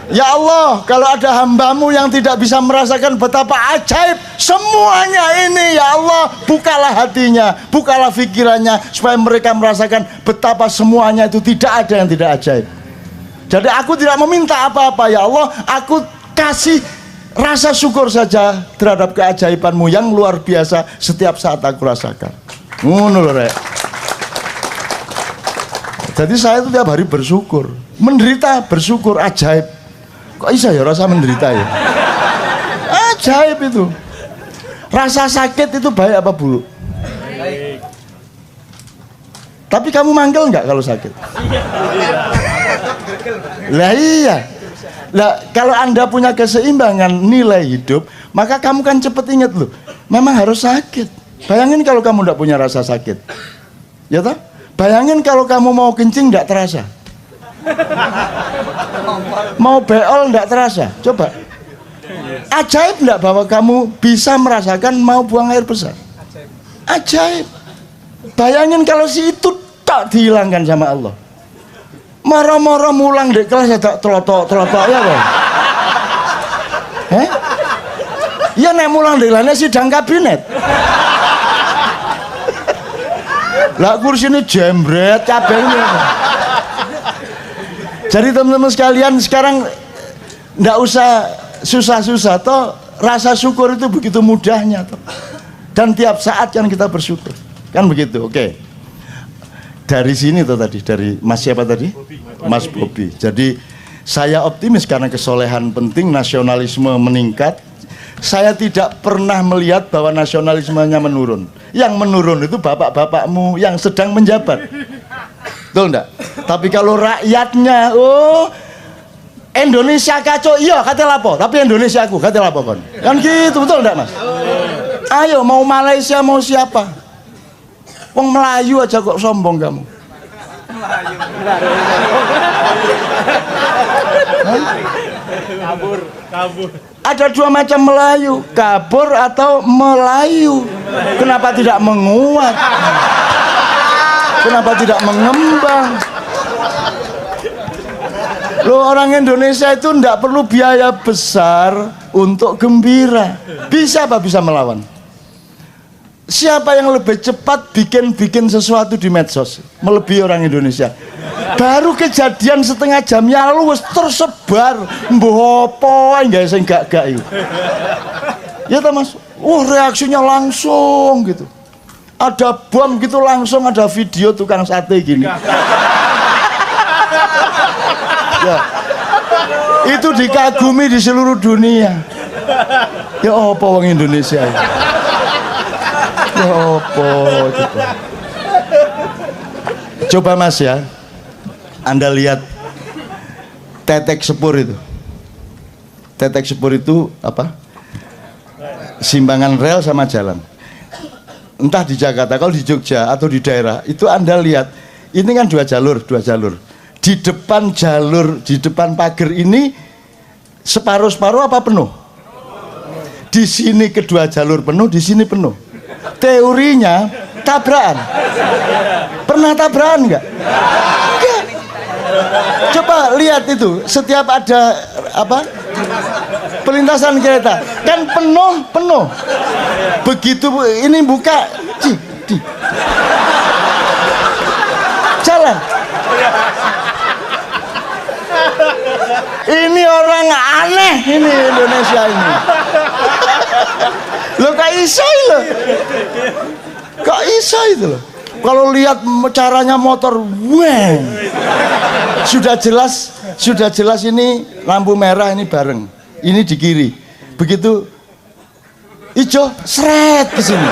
Ya Allah, kalau ada hambamu yang tidak bisa merasakan betapa ajaib semuanya ini, ya Allah, bukalah hatinya, bukalah pikirannya, supaya mereka merasakan betapa semuanya itu tidak ada yang tidak ajaib. Jadi aku tidak meminta apa-apa, ya Allah, aku kasih rasa syukur saja terhadap keajaibanmu yang luar biasa setiap saat aku rasakan. Ngono lho, Rek. Jadi saya itu tiap hari bersyukur, menderita bersyukur, ajaib. Kok bisa ya rasa menderita ya? Ajaib itu. Rasa sakit itu baik apa buruk? Baik. Tapi kamu manggil nggak kalau sakit? Lah iya. Lah kalau Anda punya keseimbangan nilai hidup, maka kamu kan cepet inget loh, memang harus sakit. Bayangin kalau kamu nggak punya rasa sakit, ya toh? Bayangin kalau kamu mau kencing nggak terasa. Mau beol enggak terasa, coba. Ajaib enggak bahwa kamu bisa merasakan mau buang air besar? Ajaib. Bayangin kalau si itu tak dihilangkan sama Allah. Moro-moro mulang di kelas ya tak telotok ya kok. Iya nek mulang di lane sidang kabinet. Lah kursinya jembret cabenya. Jadi teman-teman sekalian, sekarang nggak usah susah-susah toh, rasa syukur itu begitu mudahnya toh. Dan tiap saat kan kita bersyukur, kan begitu. Oke. Dari sini toh tadi, dari Mas siapa tadi? Mas Bobi. Jadi saya optimis karena kesolehan penting, nasionalisme meningkat. Saya tidak pernah melihat bahwa nasionalismenya menurun. Yang menurun itu bapak-bapakmu yang sedang menjabat. Betul enggak? Tapi kalau rakyatnya, oh Indonesia kacau, iya kata lapo, tapi Indonesia aku kata lapo kon. Kan gitu, betul enggak Mas? Ayo mau Malaysia mau siapa? Wong Melayu aja kok sombong kamu. Kabur. Ada dua macam Melayu, kabur atau Melayu. Kenapa tidak menguat? Kenapa tidak mengembang? Loh, orang Indonesia itu tidak perlu biaya besar untuk gembira. Bisa apa bisa melawan? Siapa yang lebih cepat bikin sesuatu di medsos melebihi orang Indonesia? Baru kejadian setengah jamnya lalu wis tersebar mbuh apa enggak sing gak-gak itu. Ya ta Mas? Reaksinya langsung gitu. Ada bom gitu langsung ada video tukang sate gini. Ya. Itu dikagumi di seluruh dunia. Ya apa wong Indonesia ya? Ya apa coba. Coba Mas ya. Anda lihat tetek sepur itu. Tetek sepur itu apa? Simbangan rel sama jalan. Entah di Jakarta, kalau di Jogja atau di daerah itu Anda lihat ini kan dua jalur. Di depan jalur, di depan pagar ini separuh apa penuh? Di sini kedua jalur penuh, di sini penuh. Teorinya tabrakan. Pernah tabrakan nggak? Enggak. Coba lihat itu, setiap ada apa? Pelintasan kereta kan penuh. Begitu ini buka, jalan. Ini orang aneh ini Indonesia ini. Lo kok iso lo? Kok iso itu loh? Kalau lihat caranya motor, wah, sudah jelas ini lampu merah ini bareng, ini di kiri, begitu hijau, seret ke sini,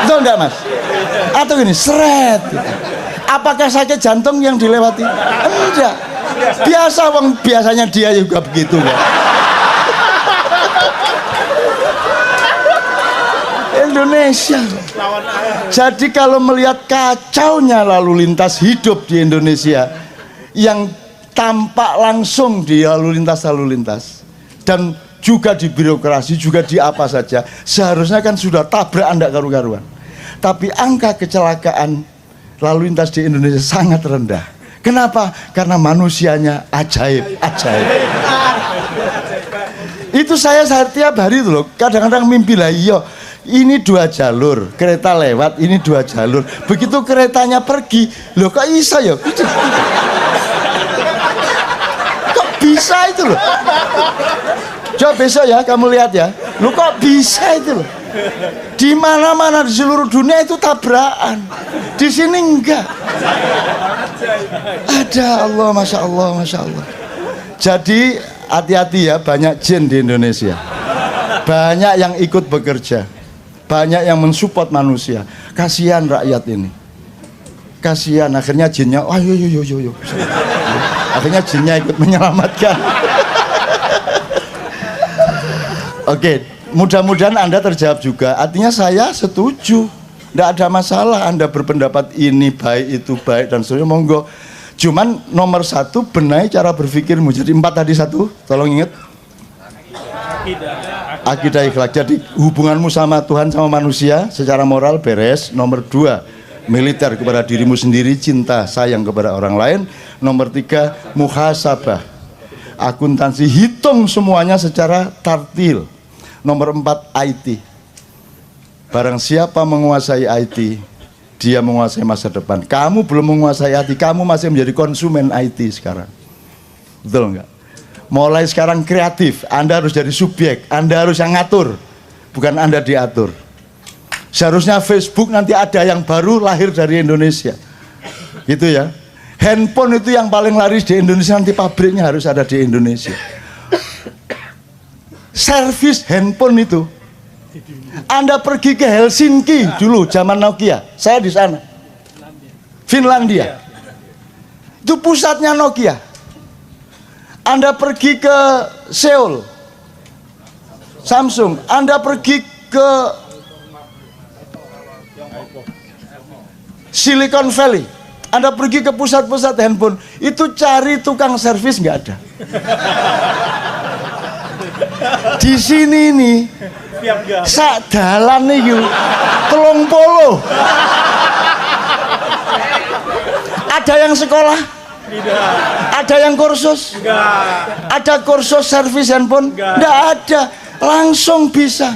betul enggak Mas? Atau ini seret, apakah sakit jantung yang dilewati? Enggak, biasanya dia juga begitu ya. Indonesia. Jadi kalau melihat kacaunya lalu lintas hidup di Indonesia yang tampak langsung di lalu lintas dan juga di birokrasi, juga di apa saja, seharusnya kan sudah tabrak Anda karu-karuan. Tapi angka kecelakaan lalu lintas di Indonesia sangat rendah. Kenapa? Karena manusianya ajaib. Itu saya tiap hari itu loh, kadang-kadang mimpi lah, iya ini 2 jalur, kereta lewat, ini 2 jalur. Begitu keretanya pergi, loh kok bisa ya? Kok bisa itu loh? Coba besok ya kamu lihat ya, loh kok bisa itu loh? Di mana-mana di seluruh dunia itu tabrakan, di sini enggak. Ada Allah, masya Allah, masya Allah. Jadi hati-hati ya, banyak jin di Indonesia, banyak yang ikut bekerja, banyak yang mensupport manusia. Kasihan rakyat ini, kasihan. Akhirnya jinnya, yo. Akhirnya jinnya ikut menyelamatkan. Oke, mudah-mudahan Anda terjawab juga. Artinya saya setuju, tidak ada masalah Anda berpendapat ini baik, itu baik, dan seterusnya, monggo. Cuman nomor 1, benahi cara berpikirmu. Jadi 4 tadi 1, tolong ingat. Akidah ikhlak. Jadi hubunganmu sama Tuhan, sama manusia secara moral beres. Nomor 2, militer kepada dirimu sendiri, cinta sayang kepada orang lain. Nomor 3, muhasabah, akuntansi, hitung semuanya secara tartil. Nomor 4, IT. Barang siapa menguasai IT, dia menguasai masa depan. Kamu belum menguasai IT, kamu masih menjadi konsumen IT sekarang. Betul enggak? Mulai sekarang kreatif, Anda harus jadi subjek, Anda harus yang ngatur, bukan Anda diatur. Seharusnya Facebook nanti ada yang baru lahir dari Indonesia, gitu ya. Handphone itu yang paling laris di Indonesia, nanti pabriknya harus ada di Indonesia. Servis handphone itu, Anda pergi ke Helsinki dulu zaman Nokia, saya di sana, Finlandia, itu pusatnya Nokia. Anda pergi ke Seoul, Samsung. Anda pergi ke Silicon Valley, Anda pergi ke pusat-pusat handphone, itu cari tukang servis nggak ada. Di sini nih, sak dalan nih yuk, 30. Ada yang sekolah? Tidak. Ada yang kursus? Enggak. Ada kursus servis handphone? Enggak ada. Langsung bisa.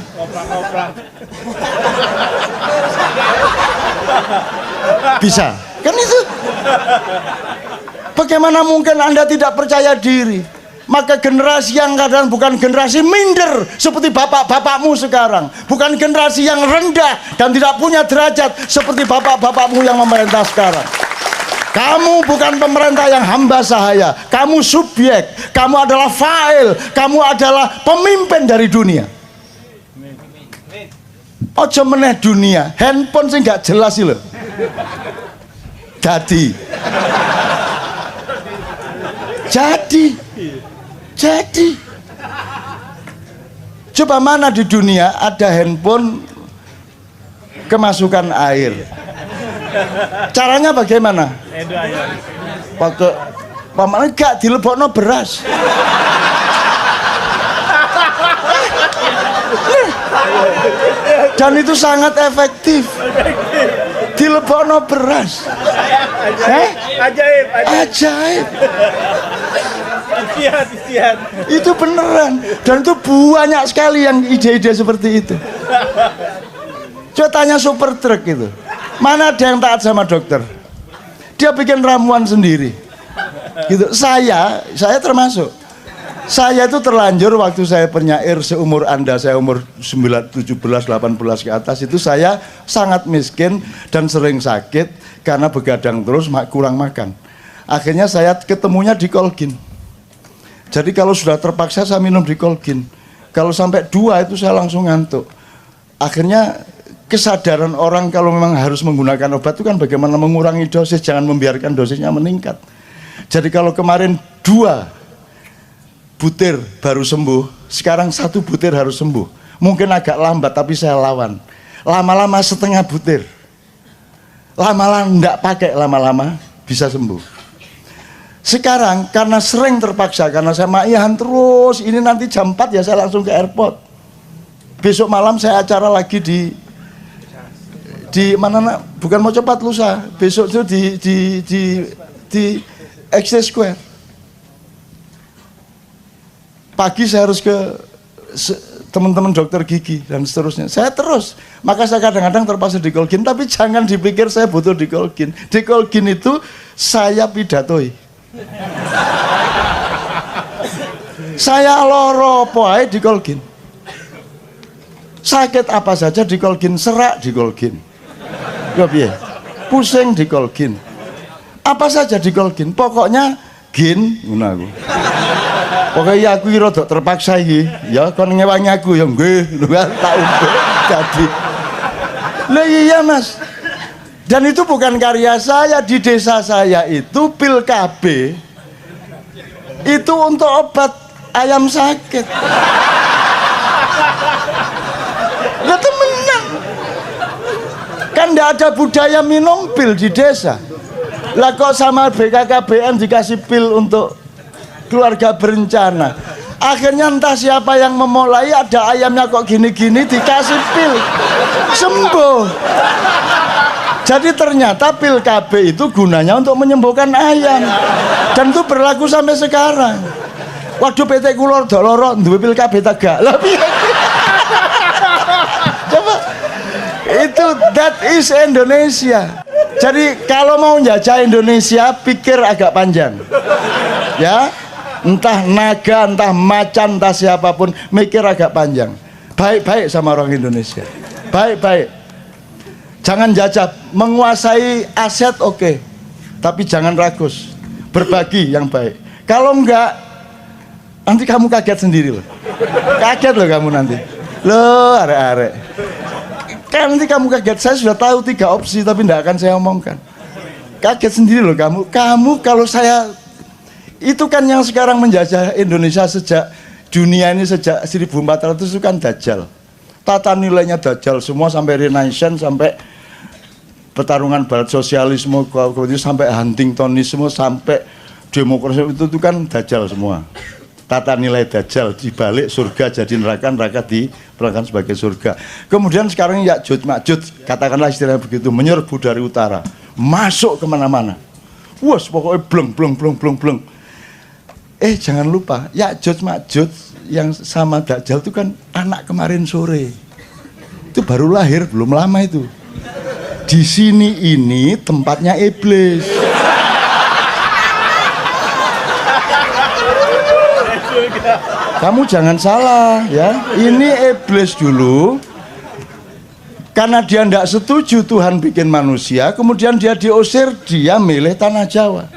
Bisa. Kan itu. Bagaimana mungkin Anda tidak percaya diri? Maka generasi yang kadang bukan generasi minder seperti bapak-bapakmu sekarang, bukan generasi yang rendah dan tidak punya derajat seperti bapak-bapakmu yang memerintah sekarang. Kamu bukan pemerintah yang hamba sahaya, kamu subjek, kamu adalah fa'il, kamu adalah pemimpin dari dunia. Ojo meneh dunia, handphone sih nggak jelas sih loh. Jadi, coba mana di dunia ada handphone kemasukan air? Caranya bagaimana? Pakai paman enggak dilebokno beras. Dan itu sangat efektif. Dilebokno beras. Ajaib. Istiad. Itu beneran. Dan itu banyak sekali yang ide-ide seperti itu. Coba tanya super truk itu. Mana ada yang taat sama dokter? Dia bikin ramuan sendiri. Gitu. Saya termasuk. Saya itu terlanjur waktu saya penyair seumur Anda, saya umur 17, 18 ke atas, itu saya sangat miskin dan sering sakit karena begadang terus, kurang makan. Akhirnya saya ketemunya di Colgin. Jadi kalau sudah terpaksa saya minum di Colgin. Kalau sampai 2 itu saya langsung ngantuk. Akhirnya kesadaran orang kalau memang harus menggunakan obat itu kan bagaimana mengurangi dosis, jangan membiarkan dosisnya meningkat. Jadi kalau kemarin 2 butir baru sembuh, sekarang 1 butir harus sembuh. Mungkin agak lambat tapi saya lawan. Lama-lama setengah butir. Lama-lama enggak pakai, lama-lama bisa sembuh. Sekarang karena sering terpaksa, karena saya maihan terus, ini nanti jam 4 ya saya langsung ke airport. Besok malam saya acara lagi di mana nak? Bukan mau cepat lusa. Besok itu di Exchange Square. Pagi saya harus ke teman-teman dokter gigi dan seterusnya. Saya terus, maka saya kadang-kadang terpaksa di Colgin, tapi jangan dipikir saya butuh di Colgin. Di Colgin itu saya pidatoi. Saya loro poai di Colgin. Sakit apa saja di Colgin, serak di Colgin. Pusing di Colgin. Apa saja di Colgin, pokoknya gin ngono aku. Pokoknya aku rada terpaksa iki, ya kon ngewangi aku ya nggih, tak umpuk jadi. Lah iya Mas. Dan itu bukan karya saya, di desa saya itu pil KB itu untuk obat ayam sakit. Lah temenan. Kan enggak ada budaya minum pil di desa. Lah kok sama BKKBN dikasih pil untuk keluarga berencana. Akhirnya entah siapa yang memulai, ada ayamnya kok gini-gini dikasih pil sembuh. Jadi ternyata pil KB itu gunanya untuk menyembuhkan ayam. Dan itu berlaku sampai sekarang. Waduh PT kulor doloro duwe pil KB tegak. Lah piye? Coba itu that is Indonesia. Jadi kalau mau menjajah Indonesia pikir agak panjang. Ya, entah naga, entah macan, entah siapapun, mikir agak panjang. Baik-baik sama orang Indonesia. Baik-baik. Jangan jajah, menguasai aset oke. Tapi jangan ragus. Berbagi yang baik. Kalau enggak, nanti kamu kaget sendiri loh. Kaget loh kamu nanti. Loh, arek-arek. Kan nanti kamu kaget, saya sudah tahu 3 opsi tapi tidak akan saya omongkan. Kaget sendiri loh kamu. Kamu kalau saya, itu kan yang sekarang menjajah Indonesia sejak dunia ini sejak 1400 itu kan Dajjal. Tata nilainya Dajjal semua sampai Renaissance, sampai pertarungan barat sosialisme, sampai Huntingtonisme, sampai demokrasi itu kan Dajjal semua. Tata nilai Dajjal dibalik surga jadi neraka, neraka diperlakukan sebagai surga. Kemudian sekarang Ya'juj Ma'juj, katakanlah istilahnya begitu, menyerbu dari utara, masuk kemana-mana. Wah, pokoknya bleng. Jangan lupa Ya'juj Ma'juj yang sama Dajjal itu kan anak kemarin sore. Itu baru lahir, belum lama itu. Di sini ini tempatnya iblis. Kamu jangan salah ya. Ini iblis dulu. Karena dia tidak setuju Tuhan bikin manusia, kemudian dia diusir, dia milih tanah Jawa.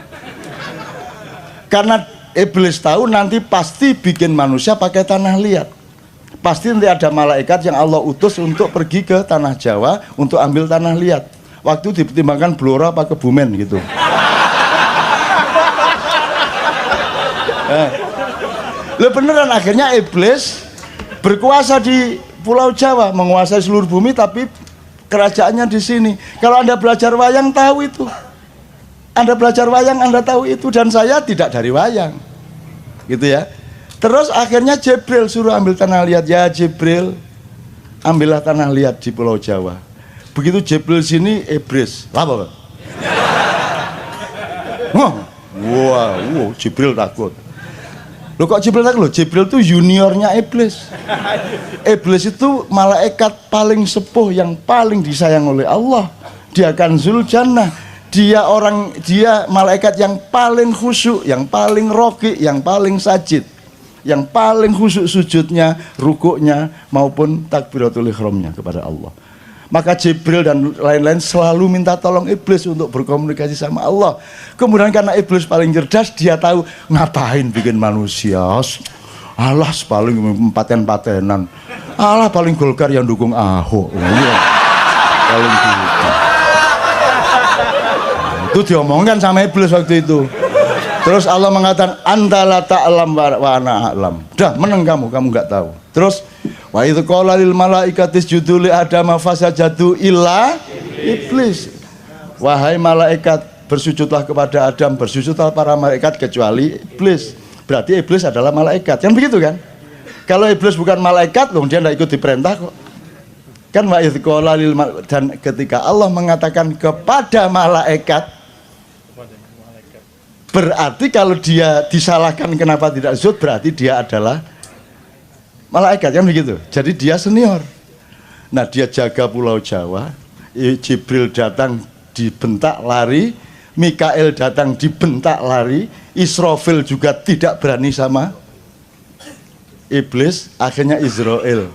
Karena iblis tahu nanti pasti bikin manusia pakai tanah liat. Pasti nanti ada malaikat yang Allah utus untuk pergi ke tanah Jawa untuk ambil tanah liat. Waktu dipertimbangkan Blora apa Kebumen gitu. Lo beneran akhirnya iblis berkuasa di Pulau Jawa, menguasai seluruh bumi, tapi kerajaannya di sini. Kalau Anda belajar wayang tahu itu. Anda belajar wayang Anda tahu itu, dan saya tidak dari wayang. Gitu ya. Terus akhirnya Jibril suruh ambil tanah liat. Ya Jibril, ambillah tanah liat di Pulau Jawa. Begitu Jibril sini, iblis. Apa? Wow, Jibril takut. Loh kok Jibril takut? Loh, Jibril itu juniornya iblis. Iblis itu malaikat paling sepuh yang paling disayang oleh Allah. Dia Kanzul Jannah. Dia malaikat yang paling khusyuk, yang paling roki, yang paling sajid, yang paling khusyuk sujudnya, rukuknya maupun takbiratul ihramnya kepada Allah. Maka Jibril dan lain-lain selalu minta tolong iblis untuk berkomunikasi sama Allah. Kemudian karena iblis paling cerdas, dia tahu ngapain bikin manusia. Allah paling paten-patenan. Allah paling Golkar yang dukung Ahok. Paling dukung. Itu diomongkan sama iblis waktu itu. Terus Allah mengatakan antala ta'lam wa ana a'lam. Dah meneng kamu nggak tahu. Terus wa idz qala lil malaikati isjudu li adama fasajadu illa iblis. Wahai malaikat, bersujudlah kepada Adam, bersujudlah para malaikat kecuali iblis. Berarti iblis adalah malaikat, kan begitu kan? Kalau iblis bukan malaikat, loh dia tidak ikut diperintah kok. Kan dan ketika Allah mengatakan kepada malaikat, berarti kalau dia disalahkan kenapa tidak sujud, berarti dia adalah malaikat, kan begitu. Jadi dia senior. Nah, dia jaga Pulau Jawa, Jibril datang dibentak lari, Mikael datang dibentak lari, Israfil juga tidak berani sama iblis, akhirnya Israel.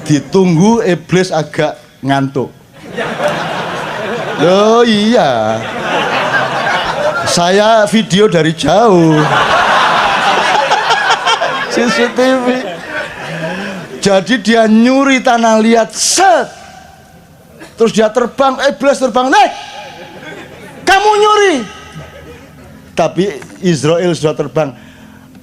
Ditunggu iblis agak ngantuk. Oh iya, saya video dari jauh. CCTV. Jadi dia nyuri tanah liat, set. Terus dia terbang, iblis terbang, kamu nyuri. Tapi Israel sudah terbang.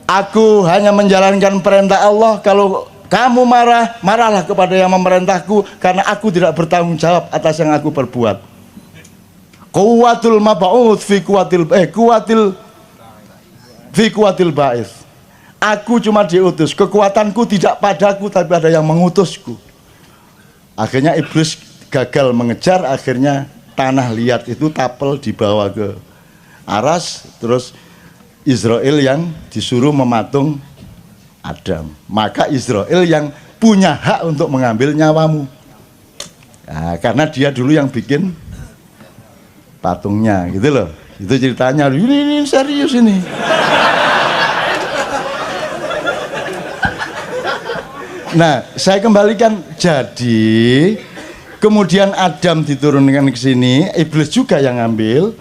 Aku hanya menjalankan perintah Allah. Kalau kamu marah, marahlah kepada yang memerintahku, karena aku tidak bertanggung jawab atas yang aku perbuat. Kuwatul mab'ud fi kuwatil ba'ith. Aku cuma diutus, kekuatanku tidak padaku tapi ada yang mengutusku. Akhirnya iblis gagal mengejar, akhirnya tanah liat itu tapel dibawa ke aras, terus Israel yang disuruh mematung Adam. Maka Israel yang punya hak untuk mengambil nyawamu. Nah, karena dia dulu yang bikin patungnya, gitu loh. Itu ceritanya. Ini serius ini. Nah, saya kembalikan. Jadi kemudian Adam diturunkan ke sini, iblis juga yang ngambil.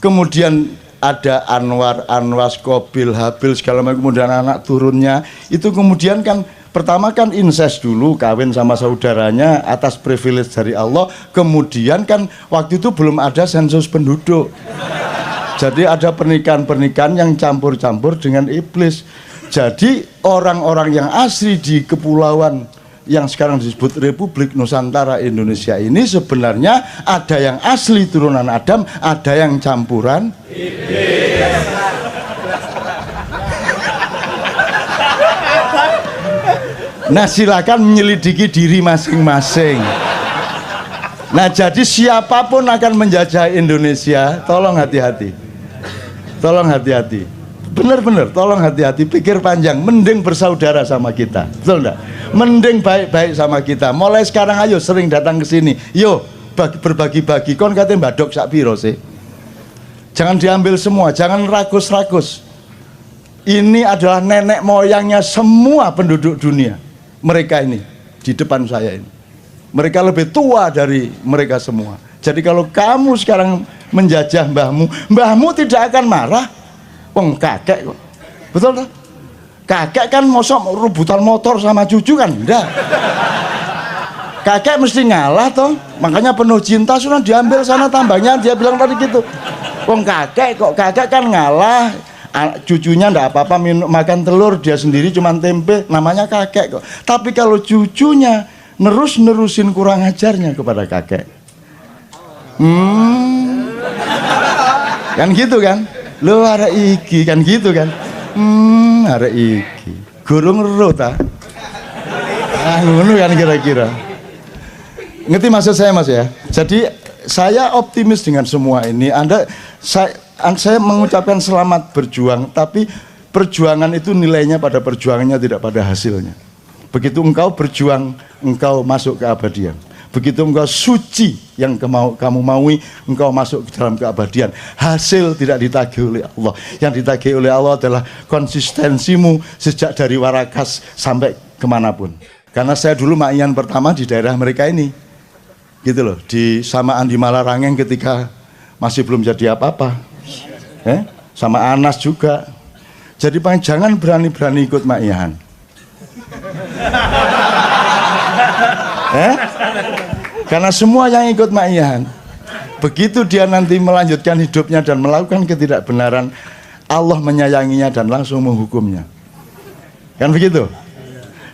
Kemudian ada Anwar, Anwas, Kobil, Habil segala macam, kemudian anak turunnya. Itu kemudian kan pertama kan incest dulu, kawin sama saudaranya atas privilege dari Allah. Kemudian kan waktu itu belum ada sensus penduduk. Jadi ada pernikahan-pernikahan yang campur-campur dengan iblis. Jadi orang-orang yang asli di kepulauan yang sekarang disebut Republik Nusantara Indonesia ini sebenarnya ada yang asli turunan Adam, ada yang campuran iblis. Nah, silakan menyelidiki diri masing-masing. Nah, jadi siapapun akan menjajah Indonesia, tolong hati-hati. Tolong hati-hati. Benar-benar, tolong hati-hati, pikir panjang. Mending bersaudara sama kita, betul enggak? Mending baik-baik sama kita. Mulai sekarang ayo sering datang ke sini. Yo, berbagi-bagi. Kon katanya mbadok sak piro sih? Jangan diambil semua, jangan ragus-ragus. Ini adalah nenek moyangnya semua penduduk dunia. Mereka ini di depan saya ini. Mereka lebih tua dari mereka semua. Jadi kalau kamu sekarang menjajah mbahmu tidak akan marah. Wong kakek kok, betul tak? Kakek kan mosok rebutan motor sama cucu kan, enggak. Kakek mesti ngalah toh, makanya penuh cinta sudah diambil sana tambangnya, dia bilang tadi gitu. Wong kakek kok, kakek kan ngalah, cucunya enggak apa-apa makan telur, dia sendiri cuma tempe, namanya kakek kok. Tapi kalau cucunya nerusin kurang ajarnya kepada kakek, kan gitu kan? Lo ada iki kan gitu kan? Ada iki. Gurung ero ta? Ngono kan kira-kira. Ngerti maksud saya Mas ya? Jadi saya optimis dengan semua ini. Saya mengucapkan selamat berjuang, tapi perjuangan itu nilainya pada perjuangannya, tidak pada hasilnya. Begitu engkau berjuang, engkau masuk ke abadian. Begitu engkau suci yang kamu maui, engkau masuk ke dalam keabadian. Hasil tidak ditagih oleh Allah. Yang ditagih oleh Allah adalah konsistensimu sejak dari Warakas sampai kemanapun. Karena saya dulu ma'ian pertama di daerah mereka ini, gitu loh, sama Andi Malarangeng ketika masih belum jadi apa-apa, sama Anas juga. Jadi jangan berani-berani ikut ma'ian. Karena semua yang ikut ma'ian, begitu dia nanti melanjutkan hidupnya dan melakukan ketidakbenaran, Allah menyayanginya dan langsung menghukumnya. Kan begitu?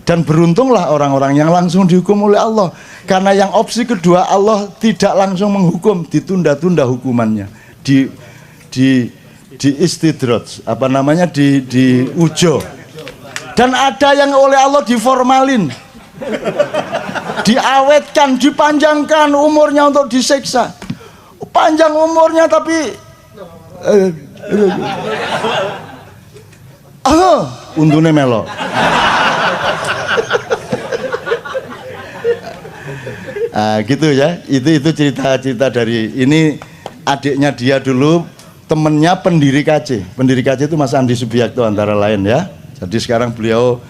Dan beruntunglah orang-orang yang langsung dihukum oleh Allah. Karena yang opsi kedua, Allah tidak langsung menghukum, ditunda-tunda hukumannya, di istidraj, apa namanya, di ujo. Dan ada yang oleh Allah diformalin, diawetkan, dipanjangkan umurnya untuk disiksa. Panjang umurnya tapi untune melo. Gitu ya. Itu cerita-cerita dari ini, adiknya dia dulu, temennya pendiri KC. Pendiri KC itu Mas Andi Subiakto antara lain ya. Jadi sekarang beliau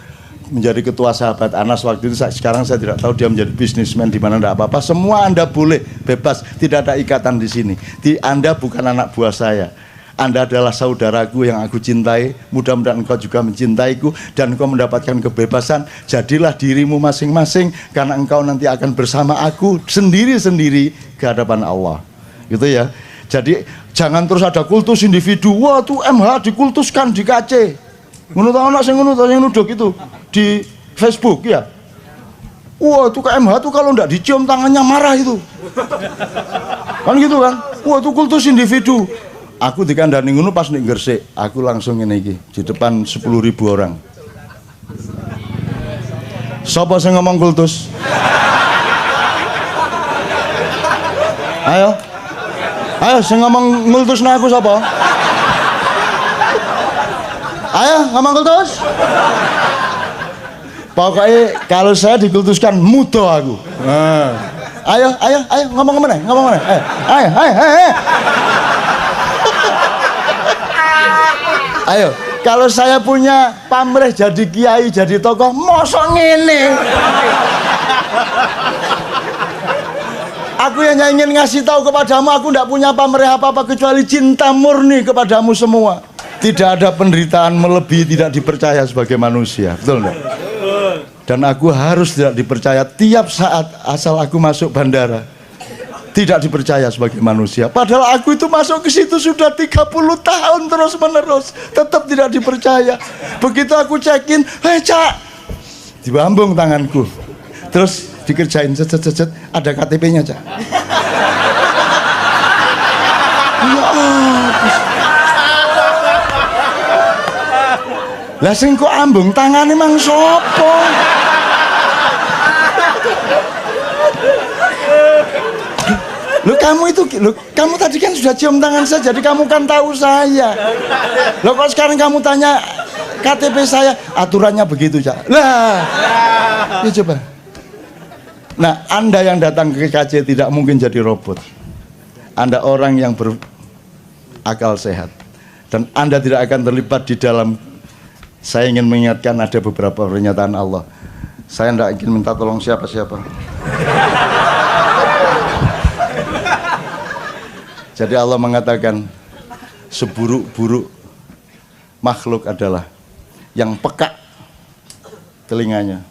menjadi ketua sahabat Anas waktu itu. Sekarang saya tidak tahu dia menjadi bisnismen di mana, tidak apa-apa. Semua Anda boleh bebas, tidak ada ikatan di sini. Anda bukan anak buah saya. Anda adalah saudaraku yang aku cintai. Mudah-mudahan engkau juga mencintaiku dan engkau mendapatkan kebebasan. Jadilah dirimu masing-masing, karena engkau nanti akan bersama aku sendiri-sendiri ke hadapan Allah. Gitu ya. Jadi jangan terus ada kultus individu. Wah, tuh MH dikultuskan di KC. Ngono ta anak sing ngono ta sing nuduh itu di Facebook ya. Wah, itu KMH tuh kalau ndak dicium tangannya marah itu. Kan gitu kan? Wah, itu kultus individu. Aku dikandani ngono pas nek Gresik, aku langsung ngene iki di depan 10.000 orang. Sapa sing ngomong kultus? Ayo. Ayo sing ngomong ngultusna aku sapa? Ayo ngomong kultus. Pokoknya kalau saya dikultuskan mudo aku. Ayo ngomong mana? Ayo. Ayo, kalau saya punya pamrih jadi kiai, jadi tokoh, mosok ngene. Aku yang ingin ngasih tahu kepadamu, aku tidak punya pamrih apa-apa kecuali cinta murni kepadamu semua. Tidak ada penderitaan melebihi tidak dipercaya sebagai manusia, betul enggak? Dan aku harus tidak dipercaya tiap saat asal aku masuk bandara. Tidak dipercaya sebagai manusia. Padahal aku itu masuk ke situ sudah 30 tahun terus menerus, tetap tidak dipercaya. Begitu aku check-in, Cak, dibambung tanganku, terus dikerjain cet, ada KTP-nya, Cak. Ya lah sing kok ambung tangane mang sopo? Kamu tadi kan sudah cium tangan saya, jadi kamu kan tahu saya. Loh kok sekarang kamu tanya KTP saya, aturannya begitu, Cak. Lah, ya coba. Nah, Anda yang datang ke KC tidak mungkin jadi robot. Anda orang yang berakal sehat. Dan Anda tidak akan terlibat di dalam. Saya ingin mengingatkan ada beberapa pernyataan Allah. Saya tidak ingin minta tolong siapa-siapa. Jadi Allah mengatakan seburuk-buruk makhluk adalah yang peka telinganya,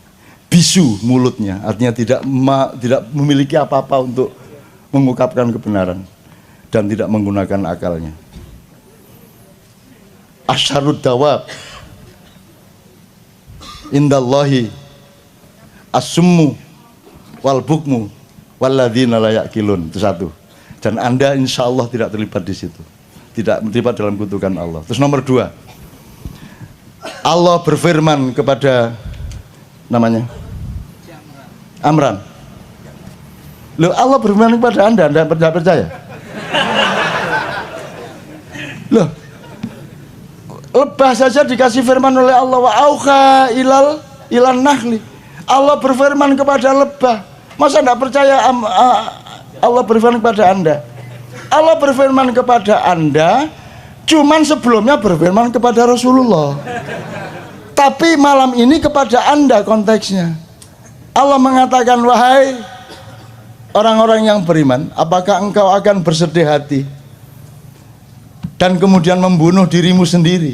bisu mulutnya, artinya tidak memiliki apa-apa untuk mengungkapkan kebenaran dan tidak menggunakan akalnya. Asyarud dawab indallahi as-summu wal bukmu walladzina la yaqilun. Itu satu. Dan Anda insya Allah tidak terlibat di situ, tidak terlibat dalam kutukan Allah. Terus nomor 2, Allah berfirman kepada namanya Amran. Loh, Allah berfirman kepada Anda percaya? Loh, lebah saja dikasih firman oleh Allah, wa auha ilan nahli. Allah berfirman kepada lebah. Masa tidak percaya Allah berfirman kepada Anda? Allah berfirman kepada Anda, cuman sebelumnya berfirman kepada Rasulullah. Tapi malam ini kepada Anda konteksnya. Allah mengatakan, wahai orang-orang yang beriman, apakah engkau akan bersedih hati dan kemudian membunuh dirimu sendiri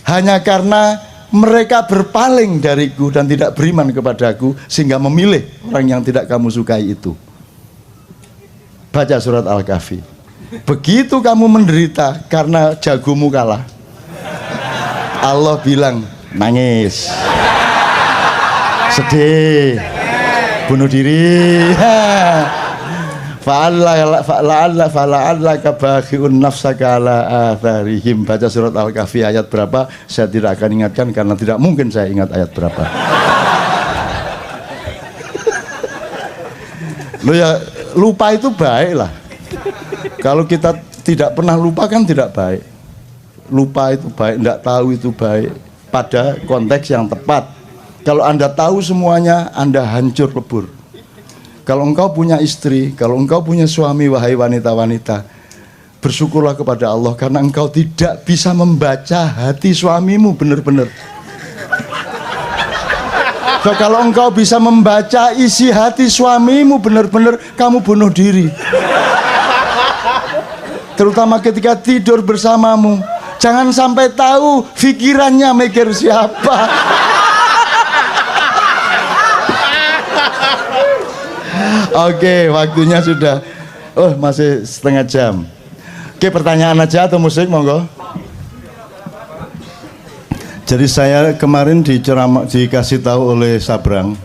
hanya karena mereka berpaling dariku dan tidak beriman kepadaku, sehingga memilih orang yang tidak kamu sukai itu. Baca surat Al-Kahfi. Begitu kamu menderita karena jagomu kalah, Allah bilang nangis, sedih, bunuh diri. Fa'allaka bakhi'un nafsaka ala atharihim. Baca surat Al-Kahfi ayat berapa? Saya tidak akan ingatkan karena tidak mungkin saya ingat ayat berapa. Loh ya, lupa itu baik lah. Kalau kita tidak pernah lupa kan tidak baik. Lupa itu baik, tidak tahu itu baik pada konteks yang tepat. Kalau Anda tahu semuanya, Anda hancur lebur. Kalau engkau punya istri, kalau engkau punya suami, wahai wanita-wanita, bersyukurlah kepada Allah karena engkau tidak bisa membaca hati suamimu benar-benar. So, kalau engkau bisa membaca isi hati suamimu benar-benar, kamu bunuh diri. Terutama ketika tidur bersamamu. Jangan sampai tahu pikirannya mikir siapa. Oke, waktunya sudah. Oh, masih setengah jam. Oke, pertanyaan aja atau musik, monggo. Jadi saya kemarin dikasih tahu oleh Sabrang.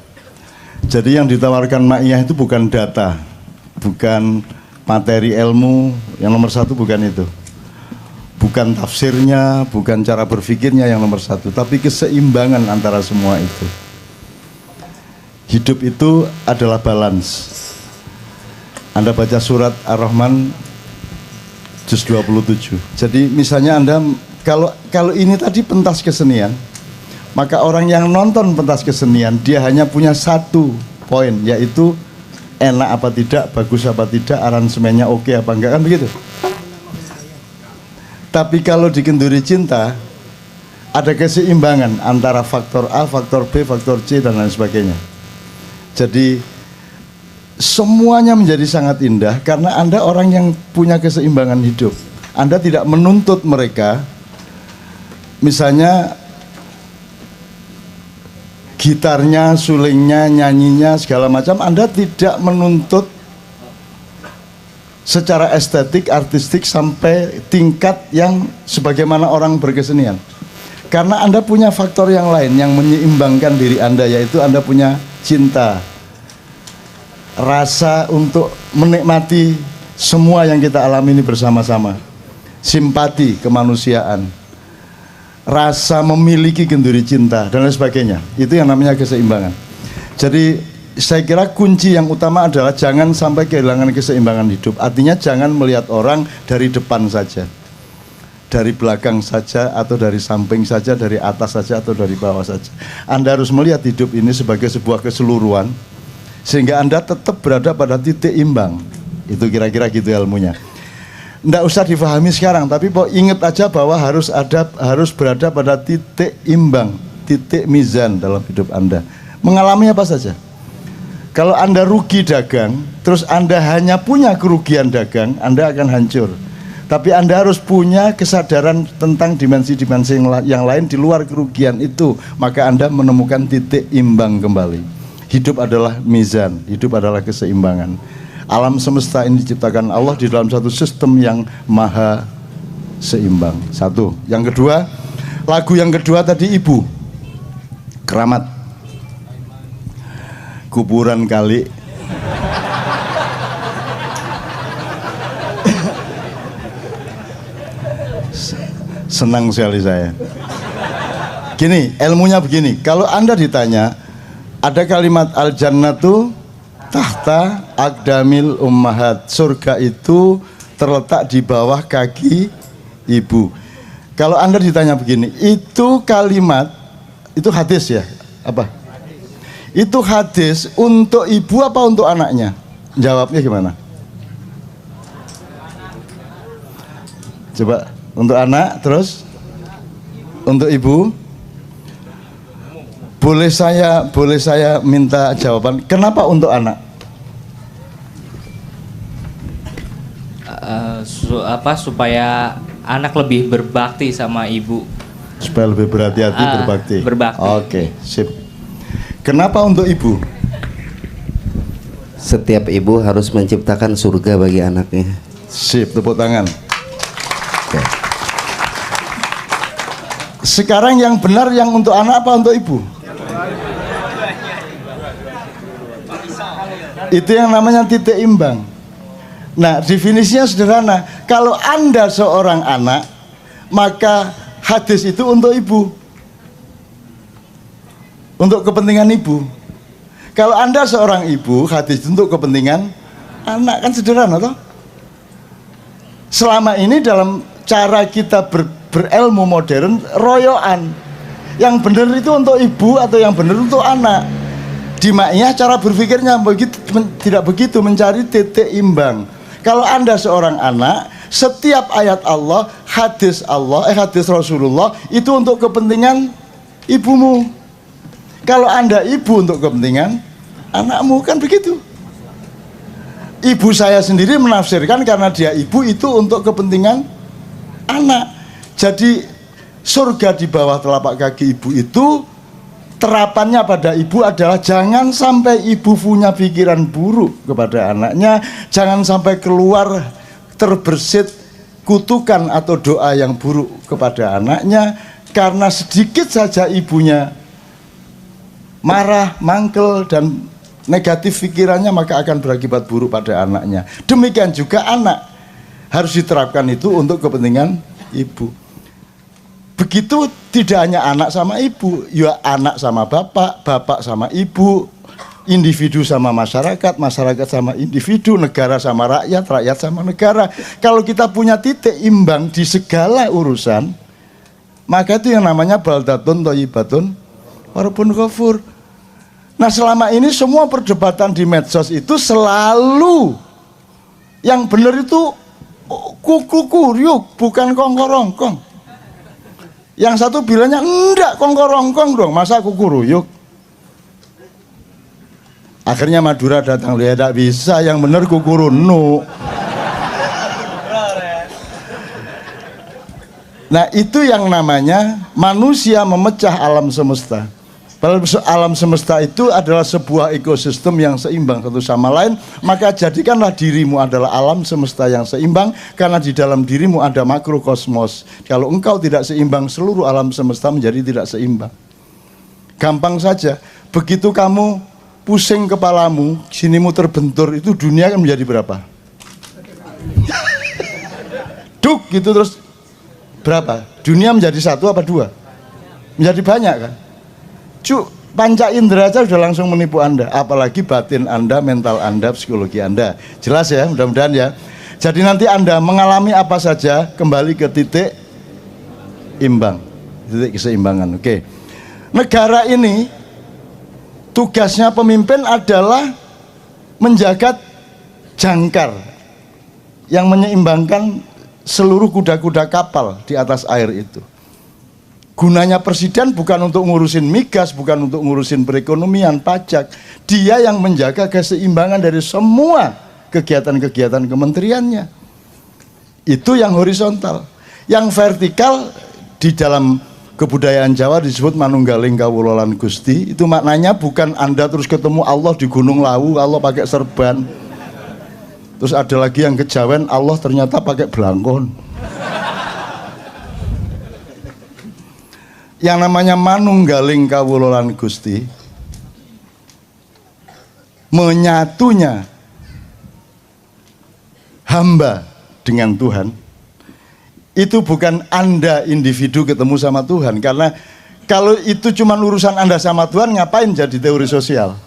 Jadi yang ditawarkan Ma'iyah itu bukan data, bukan materi ilmu, yang nomor satu bukan itu. Bukan tafsirnya, bukan cara berpikirnya yang nomor satu, tapi keseimbangan antara semua itu. Hidup itu adalah balance. Anda baca surat Ar-Rahman juz 27. Jadi misalnya Anda kalau ini tadi pentas kesenian, maka orang yang nonton pentas kesenian dia hanya punya satu poin, yaitu enak apa tidak, bagus apa tidak, aransemennya oke apa enggak, kan begitu. Tapi kalau di Kenduri Cinta ada keseimbangan antara faktor A, faktor B, faktor C dan lain sebagainya. Jadi semuanya menjadi sangat indah karena Anda orang yang punya keseimbangan hidup. Anda tidak menuntut mereka, misalnya gitarnya, sulingnya, nyanyinya, segala macam. Anda tidak menuntut secara estetik, artistik sampai tingkat yang sebagaimana orang berkesenian. Karena Anda punya faktor yang lain yang menyeimbangkan diri Anda, yaitu Anda punya cinta, rasa untuk menikmati semua yang kita alami ini bersama-sama, simpati kemanusiaan, rasa memiliki kenduri cinta dan lain sebagainya. Itu yang namanya keseimbangan. Jadi saya kira kunci yang utama adalah jangan sampai kehilangan keseimbangan hidup. Artinya jangan melihat orang dari depan saja, dari belakang saja, atau dari samping saja, dari atas saja, atau dari bawah saja. Anda harus melihat hidup ini sebagai sebuah keseluruhan, sehingga Anda tetap berada pada titik imbang. Itu kira-kira gitu ilmunya. Nggak usah difahami sekarang, tapi ingat aja bahwa harus berada pada titik imbang, titik mizan dalam hidup Anda. Mengalami apa saja. Kalau Anda rugi dagang, terus Anda hanya punya kerugian dagang, Anda akan hancur. Tapi Anda harus punya kesadaran tentang dimensi-dimensi yang lain di luar kerugian itu, maka Anda menemukan titik imbang kembali. Hidup adalah mizan, hidup adalah keseimbangan. Alam semesta ini diciptakan Allah di dalam satu sistem yang maha seimbang. Satu. Yang kedua, lagu yang kedua tadi Ibu, Keramat. Kuburan kali. Senang sekali saya. Gini, ilmunya begini. Kalau Anda ditanya, ada kalimat al-jannatu tahta aqdamil ummahat. Surga itu terletak di bawah kaki ibu. Kalau Anda ditanya begini, itu kalimat, itu hadis ya? Apa? Itu hadis untuk ibu apa untuk anaknya? Jawabnya gimana? Coba, untuk anak, terus untuk ibu. Boleh saya minta jawaban, kenapa untuk anak? Supaya anak lebih berbakti sama ibu. Supaya lebih berhati-hati berbakti. Oke, sip. Kenapa untuk ibu? Setiap ibu harus menciptakan surga bagi anaknya. Sip, tepuk tangan. Oke. Sekarang yang benar yang untuk anak apa untuk ibu? Itu yang namanya titik imbang. Nah, definisinya sederhana. Kalau Anda seorang anak, maka hadis itu untuk ibu, untuk kepentingan ibu. Kalau Anda seorang ibu, hadis itu untuk kepentingan anak. Kan sederhana toh? Selama ini dalam cara kita berilmu modern, royoan. Yang benar itu untuk ibu atau yang benar untuk anak. Di Ma'iyah cara berpikirnya tidak begitu, mencari titik imbang. Kalau Anda seorang anak, setiap ayat Allah, hadis Rasulullah itu untuk kepentingan ibumu. Kalau Anda ibu untuk kepentingan anakmu, kan begitu. Ibu saya sendiri menafsirkan karena dia ibu itu untuk kepentingan anak. Jadi surga di bawah telapak kaki ibu itu terapannya pada ibu adalah jangan sampai ibu punya pikiran buruk kepada anaknya, jangan sampai keluar terbersit kutukan atau doa yang buruk kepada anaknya, karena sedikit saja ibunya marah, mangkel, dan negatif pikirannya maka akan berakibat buruk pada anaknya. Demikian juga anak harus diterapkan itu untuk kepentingan ibu. Begitu tidak hanya anak sama ibu, ya anak sama bapak, bapak sama ibu, individu sama masyarakat, masyarakat sama individu, negara sama rakyat, rakyat sama negara. Kalau kita punya titik imbang di segala urusan, maka itu yang namanya baldatun thayyibatun warabbun ghafur. Nah, selama ini semua perdebatan di medsos itu selalu yang benar itu kuku kuryuk, bukan kongkorongkong. Yang satu bilangnya enggak, kongkorongkong dong, masa kuku ruyuk. Akhirnya Madura datang, lihat tidak bisa, yang benar kuku runuk. Nah, itu yang namanya manusia memecah alam semesta. Padahal alam semesta itu adalah sebuah ekosistem yang seimbang satu sama lain. Maka jadikanlah dirimu adalah alam semesta yang seimbang, karena di dalam dirimu ada makrokosmos. Kalau engkau tidak seimbang, seluruh alam semesta menjadi tidak seimbang. Gampang saja, begitu kamu pusing kepalamu, sinimu terbentur, itu dunia kan menjadi berapa? Duk gitu terus berapa? Dunia menjadi satu apa dua? Menjadi banyak kan? Panca indera aja sudah langsung menipu Anda, apalagi batin Anda, mental Anda, psikologi Anda. Jelas ya, mudah-mudahan ya. Jadi nanti Anda mengalami apa saja, kembali ke titik imbang, titik keseimbangan. Oke. Negara ini tugasnya pemimpin adalah menjaga jangkar yang menyeimbangkan seluruh kuda-kuda kapal di atas air itu. Gunanya presiden bukan untuk ngurusin migas, bukan untuk ngurusin perekonomian, pajak. Dia yang menjaga keseimbangan dari semua kegiatan-kegiatan kementeriannya. Itu yang horizontal. Yang vertikal di dalam kebudayaan Jawa disebut manunggaling kawulolan Gusti. Itu maknanya bukan Anda terus ketemu Allah di Gunung Lawu, Allah pakai serban. Terus ada lagi yang kejawen, Allah ternyata pakai belangkon. Yang namanya manunggaling kawulolan Gusti, menyatunya hamba dengan Tuhan, itu bukan Anda individu ketemu sama Tuhan. Karena kalau itu cuma urusan Anda sama Tuhan, ngapain jadi teori sosial?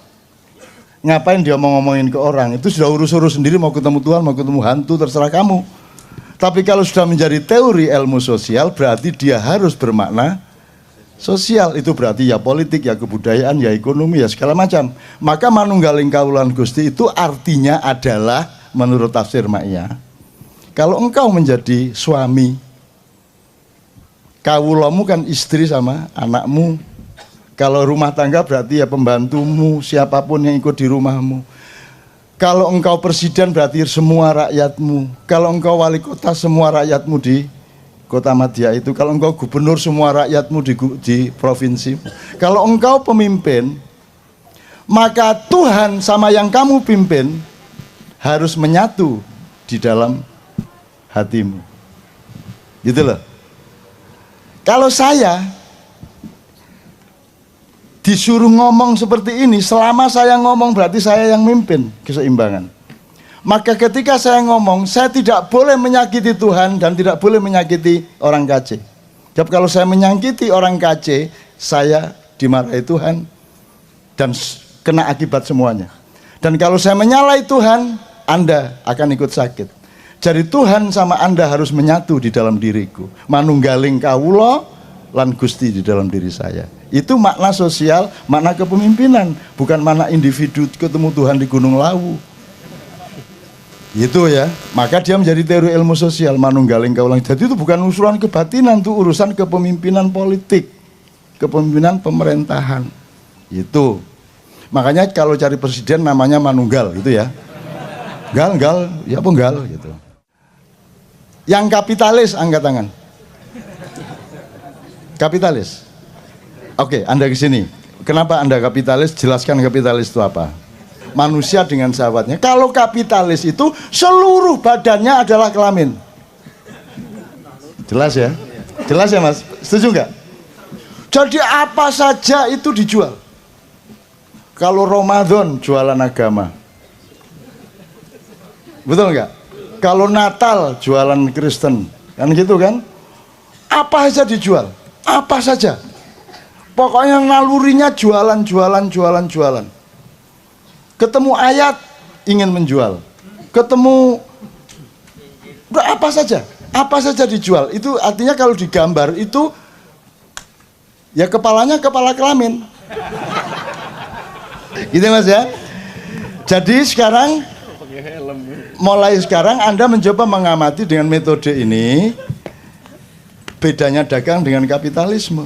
Ngapain dia mau ngomongin ke orang? Itu sudah urus-urus sendiri, mau ketemu Tuhan, mau ketemu hantu, terserah kamu. Tapi kalau sudah menjadi teori ilmu sosial, berarti dia harus bermakna sosial. Itu berarti ya politik, ya kebudayaan, ya ekonomi, ya segala macam. Maka manunggaling kawulolan Gusti itu artinya adalah, menurut tafsir Ma'iyah, kalau engkau menjadi suami, kawulamu kan istri sama anakmu. Kalau rumah tangga berarti ya pembantumu, siapapun yang ikut di rumahmu. Kalau engkau presiden berarti semua rakyatmu. Kalau engkau wali kota, semua rakyatmu di Kota Madya itu. Kalau engkau gubernur, semua rakyatmu di provinsi. Kalau engkau pemimpin, maka Tuhan sama yang kamu pimpin harus menyatu di dalam hatimu. Gitu loh. Kalau saya disuruh ngomong seperti ini, selama saya ngomong berarti saya yang mimpin keseimbangan. Maka ketika saya ngomong, saya tidak boleh menyakiti Tuhan dan tidak boleh menyakiti orang KC. Sebab kalau saya menyakiti orang KC, saya dimarahi Tuhan dan kena akibat semuanya. Dan kalau saya menyalahi Tuhan, Anda akan ikut sakit. Jadi Tuhan sama Anda harus menyatu di dalam diriku. Manunggaling kawula lan Gusti di dalam diri saya. Itu makna sosial, makna kepemimpinan, bukan makna individu ketemu Tuhan di Gunung Lawu. Itu ya, maka dia menjadi teori ilmu sosial, manunggaling kaulang. Jadi itu bukan urusan kebatinan, itu urusan kepemimpinan politik, kepemimpinan pemerintahan. Itu. Makanya kalau cari presiden namanya manunggal, gitu ya. Gal, ya penggal gitu. Yang kapitalis angkat tangan. Kapitalis. Oke, Anda ke sini. Kenapa Anda kapitalis? Jelaskan kapitalis itu apa? Manusia dengan sahabatnya. Kalau kapitalis itu seluruh badannya adalah kelamin. Jelas ya? Jelas ya Mas? Setuju nggak? Jadi apa saja itu dijual. Kalau Ramadan jualan agama. Betul nggak? Kalau Natal jualan Kristen. Kan gitu kan? Apa saja dijual. Apa saja. Pokoknya nalurinya jualan. Ketemu ayat ingin menjual, ketemu apa saja dijual. Itu artinya kalau digambar itu ya kepalanya kepala kelamin. Gitu Mas ya. Jadi sekarang mulai sekarang Anda mencoba mengamati dengan metode ini bedanya dagang dengan kapitalisme.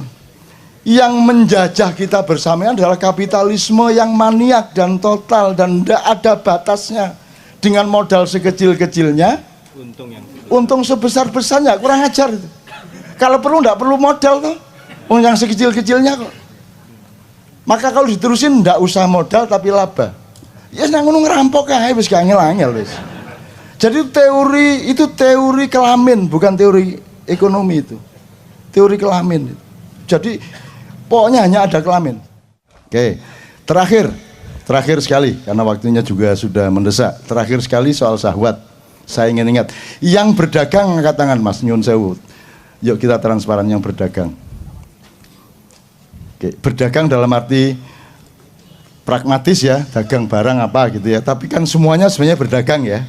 Yang menjajah kita bersama adalah kapitalisme yang maniak dan total dan tidak ada batasnya. Dengan modal sekecil-kecilnya, untung sebesar-besarnya, kurang ajar itu. Kalau perlu tidak perlu modal tuh, yang sekecil-kecilnya kok. Maka kalau diterusin tidak usah modal tapi laba. Ya senang ngerampok aja, wis gak angel-angel wis. Jadi itu teori kelamin, bukan teori ekonomi itu. Teori kelamin. Jadi pokoknya hanya ada kelamin. Oke, terakhir sekali karena waktunya juga sudah mendesak. Terakhir sekali soal syahwat. Saya ingin ingat, yang berdagang angkat tangan Mas, nyun sewu. Yuk kita transparan yang berdagang. Oke, berdagang dalam arti pragmatis ya, dagang barang apa gitu ya. Tapi kan semuanya sebenarnya berdagang ya.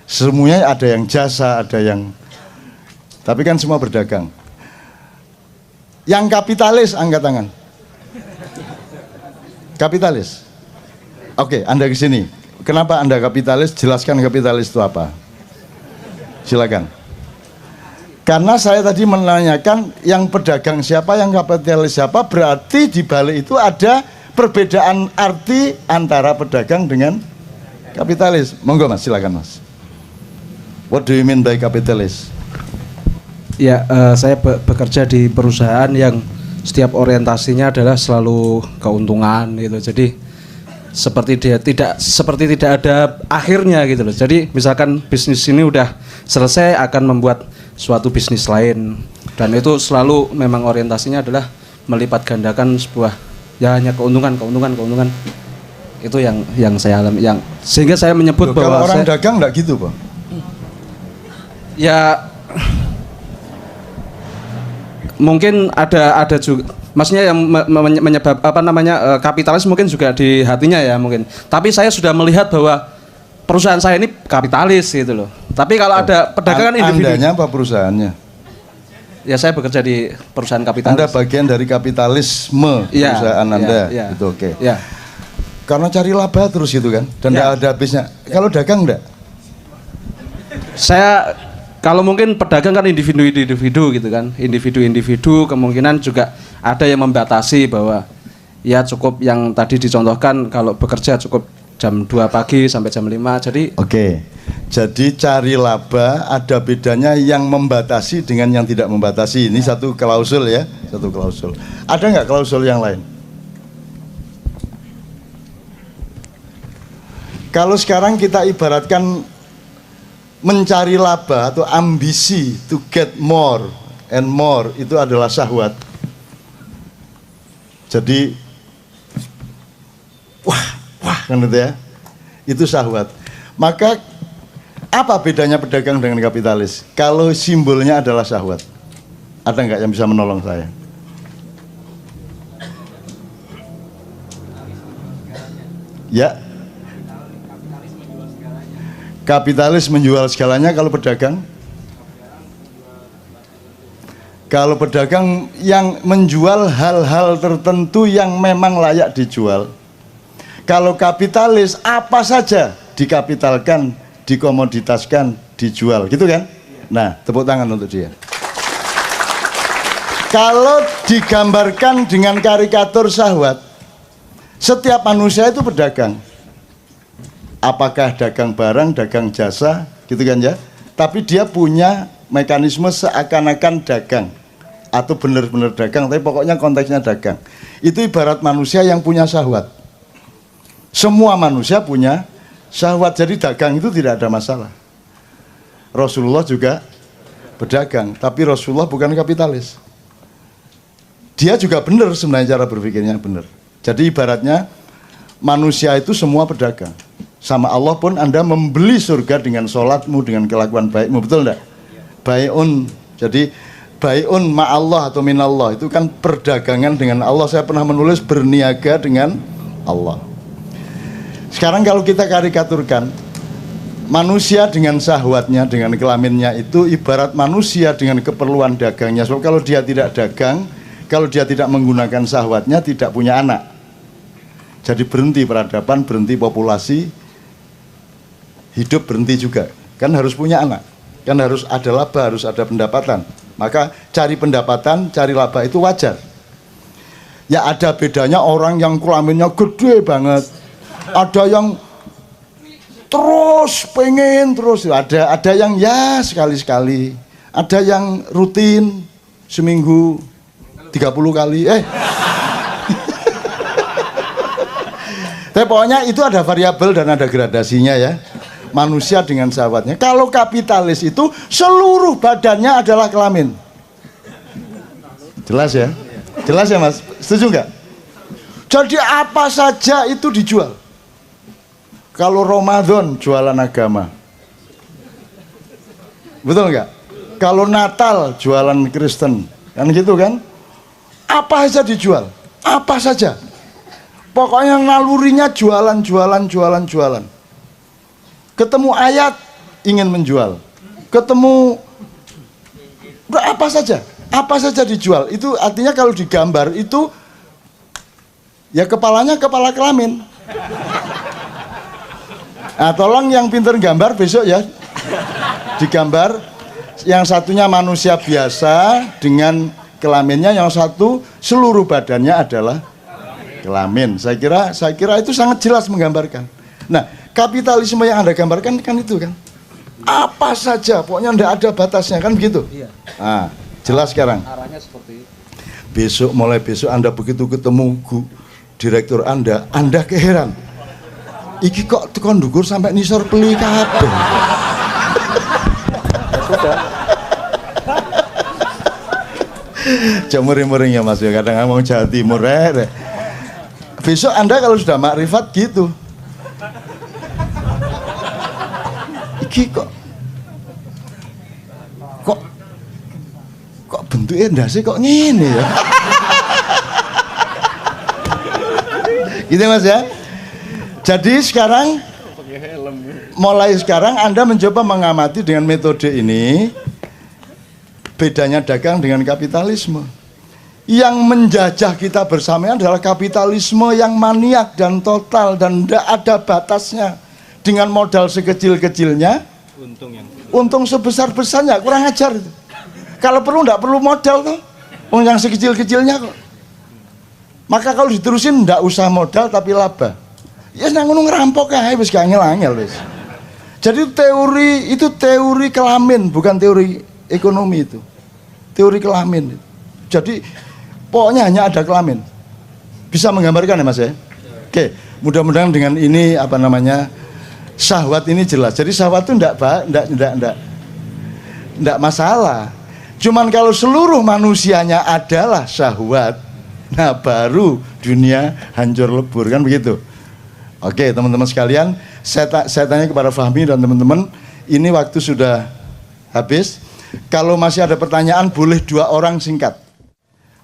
Semuanya ada yang jasa, ada yang. Tapi kan semua berdagang. Yang kapitalis angkat tangan. Kapitalis. Oke, Anda ke sini. Kenapa Anda kapitalis? Jelaskan kapitalis itu apa. Silakan. Karena saya tadi menanyakan yang pedagang siapa, yang kapitalis siapa, berarti di balik itu ada perbedaan arti antara pedagang dengan kapitalis. Monggo Mas, silakan Mas. What do you mean by kapitalis? Ya, saya bekerja di perusahaan yang setiap orientasinya adalah selalu keuntungan gitu. Jadi seperti tidak ada akhirnya gitu loh. Jadi misalkan bisnis ini udah selesai akan membuat suatu bisnis lain dan itu selalu memang orientasinya adalah melipat gandakan sebuah ya hanya keuntungan. Itu yang saya alami yang sehingga saya menyebut bahwa kalau orang dagang enggak gitu, Pak. Ya mungkin ada juga maksudnya yang menyebab kapitalis mungkin juga di hatinya ya mungkin. Tapi saya sudah melihat bahwa perusahaan saya ini kapitalis gitu loh. Tapi kalau ada pedagangan individu. Andanya apa perusahaannya? Ya saya bekerja di perusahaan kapitalis. Anda bagian dari kapitalisme perusahaan Anda. Itu oke. Ya. Karena cari laba terus gitu kan dan tidak ada habisnya. Kalau dagang enggak? Saya kalau mungkin pedagang kan individu gitu kan, individu kemungkinan juga ada yang membatasi bahwa ya cukup yang tadi dicontohkan kalau bekerja cukup jam 2 pagi sampai jam 5 jadi. Oke, jadi cari laba ada bedanya yang membatasi dengan yang tidak membatasi. Ini satu klausul ya, satu klausul. Ada nggak klausul yang lain? Kalau sekarang kita ibaratkan mencari laba atau ambisi to get more and more itu adalah syahwat. Jadi kan itu ya. Itu syahwat. Maka apa bedanya pedagang dengan kapitalis? Kalau simbolnya adalah syahwat. Ada nggak yang bisa menolong saya? Ya. Kapitalis menjual segalanya, kalau pedagang? Kalau pedagang yang menjual hal-hal tertentu yang memang layak dijual. Kalau kapitalis apa saja dikapitalkan, dikomoditaskan, dijual, gitu kan? Nah, tepuk tangan untuk dia. Kalau digambarkan dengan karikatur syahwat, setiap manusia itu pedagang. Apakah dagang barang, dagang jasa, gitu kan ya? Tapi dia punya mekanisme seakan-akan dagang atau benar-benar dagang, tapi pokoknya konteksnya dagang. Itu ibarat manusia yang punya syahwat. Semua manusia punya syahwat, jadi dagang itu tidak ada masalah. Rasulullah juga pedagang, tapi Rasulullah bukan kapitalis. Dia juga benar sebenarnya, cara berpikirnya benar. Jadi ibaratnya manusia itu semua pedagang. Sama Allah pun Anda membeli surga dengan sholatmu, dengan kelakuan baikmu, betul enggak? Bai'un, jadi bai'un ma'allah atau minallah, itu kan perdagangan dengan Allah. Saya pernah menulis berniaga dengan Allah. Sekarang kalau kita karikaturkan, manusia dengan syahwatnya, dengan kelaminnya itu ibarat manusia dengan keperluan dagangnya. Sebab kalau dia tidak dagang, kalau dia tidak menggunakan syahwatnya, tidak punya anak. Jadi berhenti peradaban, berhenti populasi, hidup berhenti juga. Kan harus punya anak, kan harus ada laba, harus ada pendapatan. Maka cari pendapatan, cari laba itu wajar. Ya ada bedanya orang yang kelaminnya gede banget, ada yang terus pengen terus, ada yang ya sekali-sekali, ada yang rutin seminggu 30 kali. Tapi pokoknya itu ada variabel dan ada gradasinya ya. Manusia dengan syahwatnya. Kalau kapitalis itu seluruh badannya adalah kelamin. Jelas ya? Jelas ya Mas? Setuju nggak? Jadi apa saja itu dijual. Kalau Ramadan jualan agama. Betul nggak? Kalau Natal jualan Kristen. Kan gitu kan? Apa saja dijual. Apa saja. Pokoknya nalurinya jualan. Ketemu ayat ingin menjual, ketemu apa saja dijual. Itu artinya kalau digambar itu ya kepalanya kepala kelamin. Nah tolong yang pinter gambar besok ya digambar, yang satunya manusia biasa dengan kelaminnya, yang satu seluruh badannya adalah kelamin. Saya kira itu sangat jelas menggambarkan. Nah, kapitalisme yang Anda gambarkan kan itu kan. Apa saja, pokoknya tidak ada batasnya kan begitu. Iya. Nah, jelas sekarang. Arahnya seperti itu. Mulai besok Anda begitu ketemu direktur Anda keheran. Iki kok tekan ndukur sampai nisor peli kabeh. Muring-muring ya Mas, kadang ngomong Jawa Timur. Besok Anda kalau sudah makrifat gitu. Iki kok bentuknya ndase kok ngene ya. Gitu Mas ya. Jadi sekarang mulai sekarang Anda mencoba mengamati dengan metode ini bedanya dagang dengan kapitalisme. Yang menjajah kita bersama adalah kapitalisme yang maniak dan total dan tidak ada batasnya. Dengan modal sekecil-kecilnya, untung sebesar-besarnya, kurang ajar itu. Kalau perlu tidak perlu modal tuh, yang sekecil-kecilnya kok. Maka kalau diterusin tidak usah modal tapi laba. Ya nang ngono ngerampok ae wis gak angel-angel wis. Jadi teori kelamin, bukan teori ekonomi itu. Teori kelamin. Jadi pokoknya hanya ada kelamin. Bisa menggambarkan ya Mas ya? Oke, mudah-mudahan dengan ini syahwat ini jelas. Jadi syahwat itu enggak masalah. Cuman kalau seluruh manusianya adalah syahwat, nah baru dunia hancur lebur kan begitu. Oke, teman-teman sekalian, saya tanya kepada Fahmi dan teman-teman, ini waktu sudah habis. Kalau masih ada pertanyaan, boleh 2 orang singkat.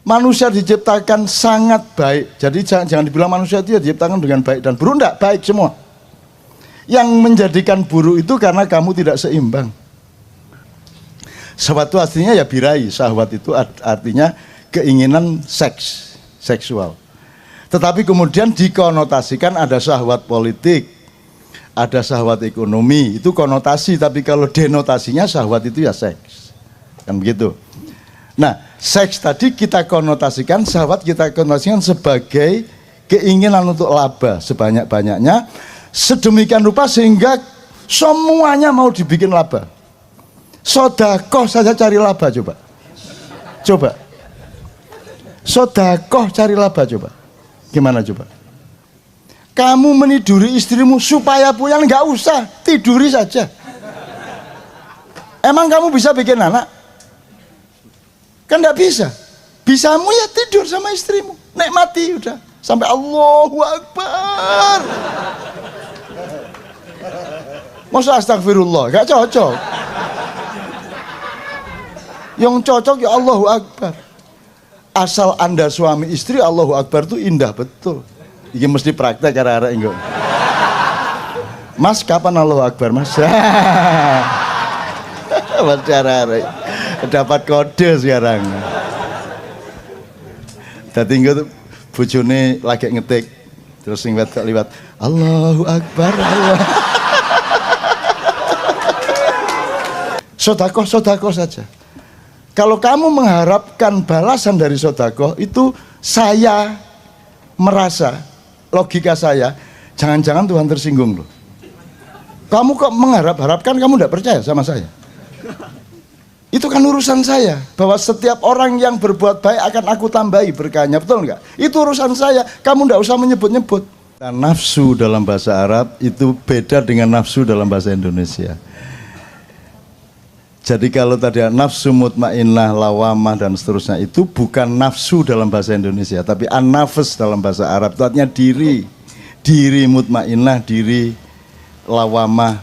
Manusia diciptakan sangat baik. Jadi jangan dibilang manusia itu diciptakan dengan baik dan buruk, enggak, baik semua. Yang menjadikan buruk itu karena kamu tidak seimbang. Syahwat itu artinya ya birahi. Syahwat itu artinya keinginan seksual. Tetapi kemudian dikonotasikan ada syahwat politik, ada syahwat ekonomi, itu konotasi, tapi kalau denotasinya syahwat itu ya seks. Kan begitu. Nah, seks tadi kita konotasikan, syahwat kita konotasikan sebagai keinginan untuk laba sebanyak-banyaknya, sedemikian rupa sehingga semuanya mau dibikin laba. Sodakoh saja cari laba coba. Coba. Sodakoh cari laba coba. Gimana coba? Kamu meniduri istrimu supaya puyang, nggak usah, tiduri saja. Emang kamu bisa bikin anak? Kan nggak bisa. Bisamu ya tidur sama istrimu, nikmati udah sampai Allahu Akbar. Masa astagfirullah, nggak cocok. Yang cocok ya Allahu Akbar. Asal Anda suami istri, Allahu Akbar itu indah betul. Ini mesti praktek karena enggak. Mas, kapan Allahu Akbar, Mas? Mas cara dapat kode sekarang. Dadi engko bojone lagi ngetik terus sing liwat Allahu Akbar. Allah. Sodakoh saja. Kalau kamu mengharapkan balasan dari sodakoh, itu saya merasa, logika saya, jangan-jangan Tuhan tersinggung loh. Kamu kok mengharapkan, kamu tidak percaya sama saya. Itu kan urusan saya, bahwa setiap orang yang berbuat baik akan aku tambahi berkahnya, betul nggak? Itu urusan saya, kamu tidak usah menyebut-nyebut. Nafsu dalam bahasa Arab itu beda dengan nafsu dalam bahasa Indonesia. Jadi kalau tadi nafsu mutmainnah, lawamah dan seterusnya itu bukan nafsu dalam bahasa Indonesia, tapi an-nafs dalam bahasa Arab itu artinya diri. Diri mutmainnah, diri lawamah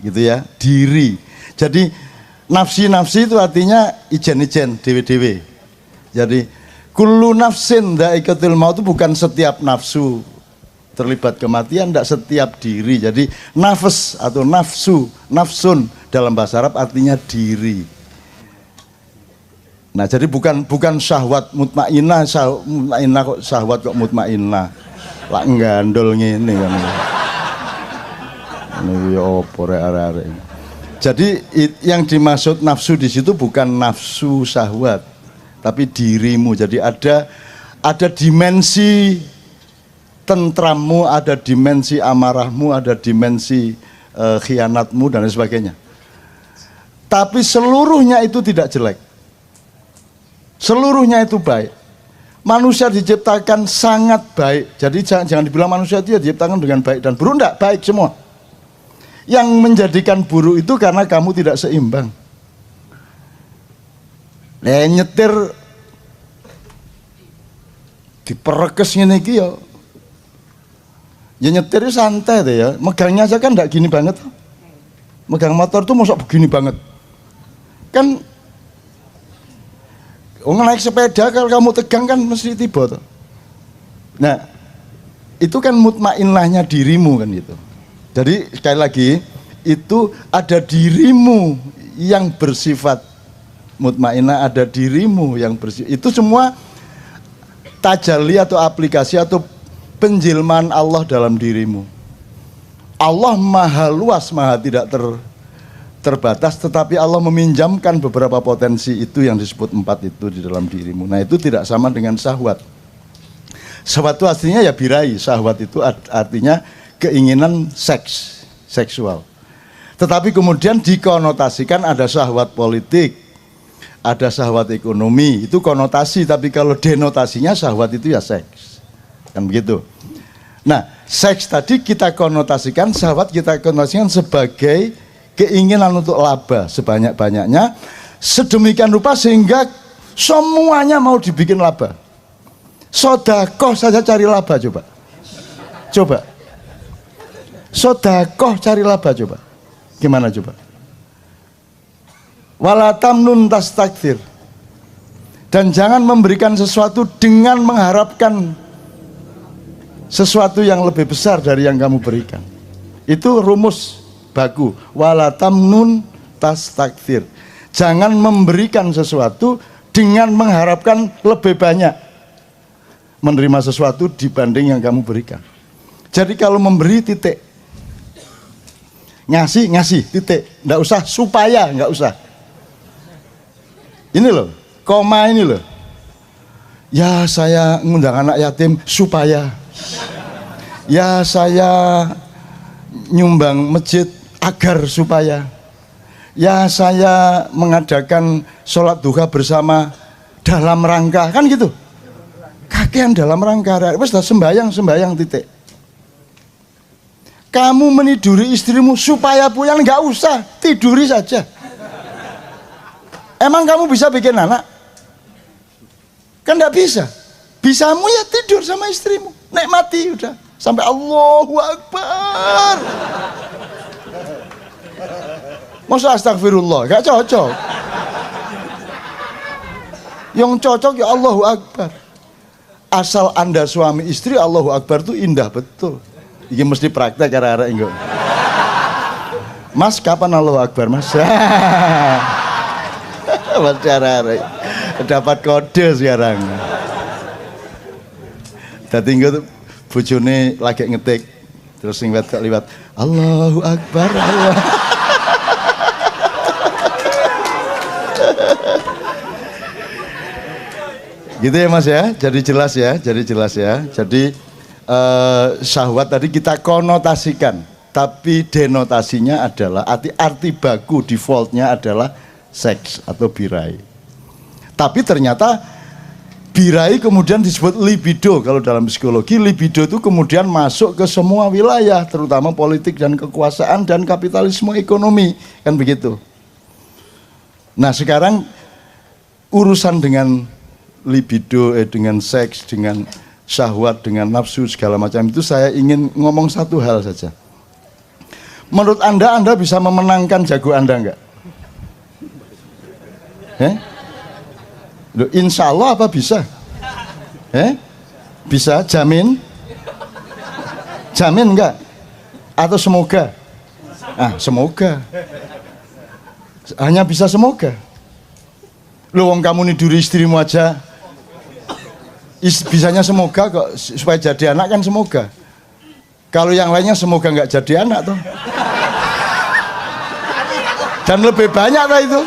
gitu ya, diri. Jadi nafsi itu artinya ijen-ijen, dewe-dewe. Jadi kullu nafsin dha'iqatul maut itu bukan setiap nafsu terlibat kematian, tidak setiap diri. Jadi nafs atau nafsu, nafsun dalam bahasa Arab artinya diri. Nah, jadi bukan syahwat mutmainnah, kok syahwat kok mutmainnah. Lah nggandol ngene kan. Ini opo rek-arek. Jadi yang dimaksud nafsu di situ bukan nafsu syahwat, tapi dirimu. Jadi ada dimensi tentrammu, ada dimensi amarahmu, ada dimensi khianatmu dan lain sebagainya. Tapi seluruhnya itu tidak jelek. Seluruhnya itu baik. Manusia diciptakan sangat baik. Jadi jangan dibilang manusia itu diciptakan dengan baik dan buruk, enggak, baik semua. Yang menjadikan buruk itu karena kamu tidak seimbang. Nyetir diperekes ngene iki ya. Ya nyetir santai deh ya. Megangnya aja kan enggak gini banget. Megang motor tuh mosok begini banget. Kan naik sepeda kalau kamu tegang kan mesti tiba tuh. Nah, itu kan mutmainnahnya dirimu kan gitu. Jadi sekali lagi itu ada dirimu yang bersifat mutmainnah, ada dirimu yang bersifat. Itu semua tajalli atau aplikasi atau penjilmaan Allah dalam dirimu. Allah maha luas, maha tidak terbatas, tetapi Allah meminjamkan beberapa potensi itu yang disebut 4 itu di dalam dirimu. Nah, itu tidak sama dengan syahwat. Syahwat itu artinya ya birahi. Syahwat itu artinya keinginan seksual. Tetapi kemudian dikonotasikan ada syahwat politik, ada syahwat ekonomi, itu konotasi, tapi kalau denotasinya syahwat itu ya seks. Kan begitu. Nah, seks tadi kita konotasikan, syahwat kita konotasikan sebagai keinginan untuk laba sebanyak-banyaknya, sedemikian rupa sehingga semuanya mau dibikin laba. Sodakoh saja cari laba coba. Coba. Sodakoh cari laba coba. Gimana coba? Wala tamnun tastakthir. Dan jangan memberikan sesuatu dengan mengharapkan sesuatu yang lebih besar dari yang kamu berikan. Itu rumus baku. Wala tamnun tastakthir. Jangan memberikan sesuatu dengan mengharapkan lebih banyak menerima sesuatu dibanding yang kamu berikan. Jadi kalau memberi titik, ngasih titik, nggak usah supaya, nggak usah. Ini loh, koma ini loh. Ya saya ngundang anak yatim supaya, ya saya nyumbang masjid agar supaya, ya saya mengadakan sholat duha bersama dalam rangka, kan gitu. Kakean dalam rangka, wes dah sembayang titik. Kamu meniduri istrimu supaya pulang, nggak usah, tiduri saja. Emang kamu bisa bikin anak? Kan nggak bisa. Bisamu ya tidur sama istrimu, nikmati udah sampai Allahu Akbar. Masa astagfirullah, gak cocok. Yang cocok ya Allahu Akbar. Asal Anda suami istri, Allahu Akbar itu indah betul. Ini mesti praktek arek-arek engko. Mas kapan Allahu Akbar Mas? Mas arek-arek dapat kode sekarang. Dadi engko bojone lagi ngetik terus sing wedok liwat Allahu Akbar Allah. Gitu ya Mas ya, jadi jelas ya. Jadi syahwat tadi kita konotasikan, tapi denotasinya adalah arti baku defaultnya adalah seks atau birahi. Tapi ternyata birahi kemudian disebut libido. Kalau dalam psikologi libido itu kemudian masuk ke semua wilayah, terutama politik dan kekuasaan dan kapitalisme ekonomi, kan begitu. Nah sekarang urusan dengan libido, dengan seks, dengan syahwat, dengan nafsu segala macam itu saya ingin ngomong satu hal saja. Menurut Anda bisa memenangkan jago Anda enggak? Loh, insya Allah apa bisa? Bisa? Jamin? Jamin enggak? Atau semoga? Semoga. Hanya bisa semoga. Loh, wong kamu niduri istrimu aja bisanya semoga kok, supaya jadi anak kan semoga. Kalau yang lainnya semoga nggak jadi anak tuh. Dan lebih banyak lah itu.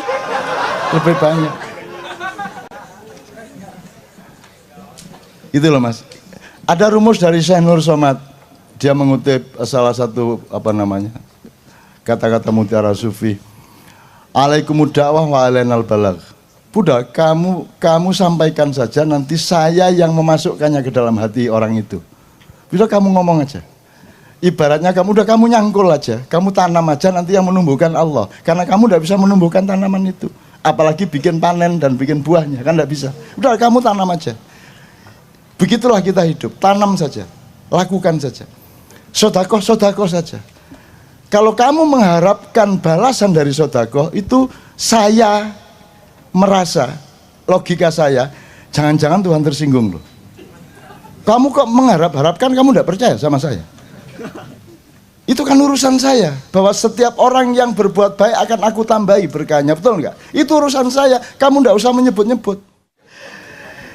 Lebih banyak. Itu loh Mas. Ada rumus dari Syekh Nur Somad. Dia mengutip salah satu kata-kata mutiara sufi. Alaikumud da'wah wa alainal balagh. Buddha, kamu sampaikan saja, nanti saya yang memasukkannya ke dalam hati orang itu. Bisa kamu ngomong aja. Ibaratnya kamu nyangkul aja, kamu tanam aja, nanti yang menumbuhkan Allah. Karena kamu tidak bisa menumbuhkan tanaman itu. Apalagi bikin panen dan bikin buahnya, kan tidak bisa. Udah kamu tanam aja. Begitulah kita hidup, tanam saja, lakukan saja. Sodakoh saja. Kalau kamu mengharapkan balasan dari sodakoh, itu saya merasa, logika saya, jangan-jangan Tuhan tersinggung loh. Kamu kok mengharapkan, kamu tidak percaya sama saya. Itu kan urusan saya, bahwa setiap orang yang berbuat baik akan aku tambahi berkahnya, betul nggak? Itu urusan saya, kamu tidak usah menyebut-nyebut.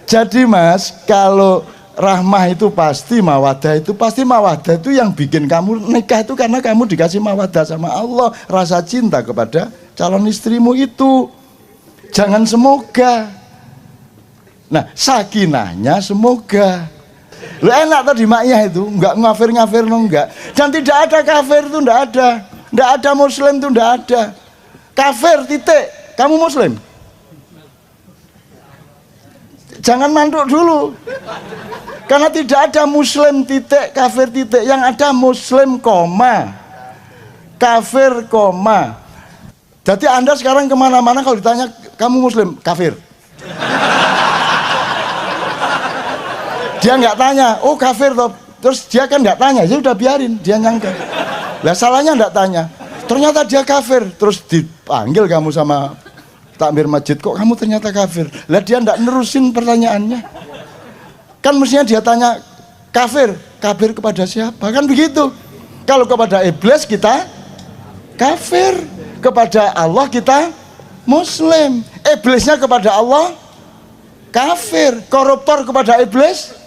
Jadi Mas, kalau rahmah itu pasti mawadah itu yang bikin kamu nikah itu karena kamu dikasih mawadah sama Allah, rasa cinta kepada calon istrimu itu. Jangan semoga. Nah, sakinahnya semoga. Lu enak tadi maknya itu, enggak ngafir no enggak. Dan tidak ada kafir itu, enggak ada. Enggak ada muslim itu, enggak ada. Kafir titik. Kamu muslim? Jangan manduk dulu. Karena tidak ada muslim titik, kafir titik. Yang ada muslim koma, kafir koma. Jadi Anda sekarang kemana-mana kalau ditanya kamu muslim, kafir. Dia nggak tanya, oh kafir toh. Terus dia kan nggak tanya, ya udah biarin, dia nyangka. Lah salahnya ndak tanya. Ternyata dia kafir, terus dipanggil kamu sama takmir masjid, kok kamu ternyata kafir. Lah dia ndak nerusin pertanyaannya. Kan mestinya dia tanya, kafir kepada siapa? Kan begitu. Kalau kepada iblis kita kafir, kepada Allah kita muslim. Iblisnya kepada Allah kafir, koruptor kepada iblis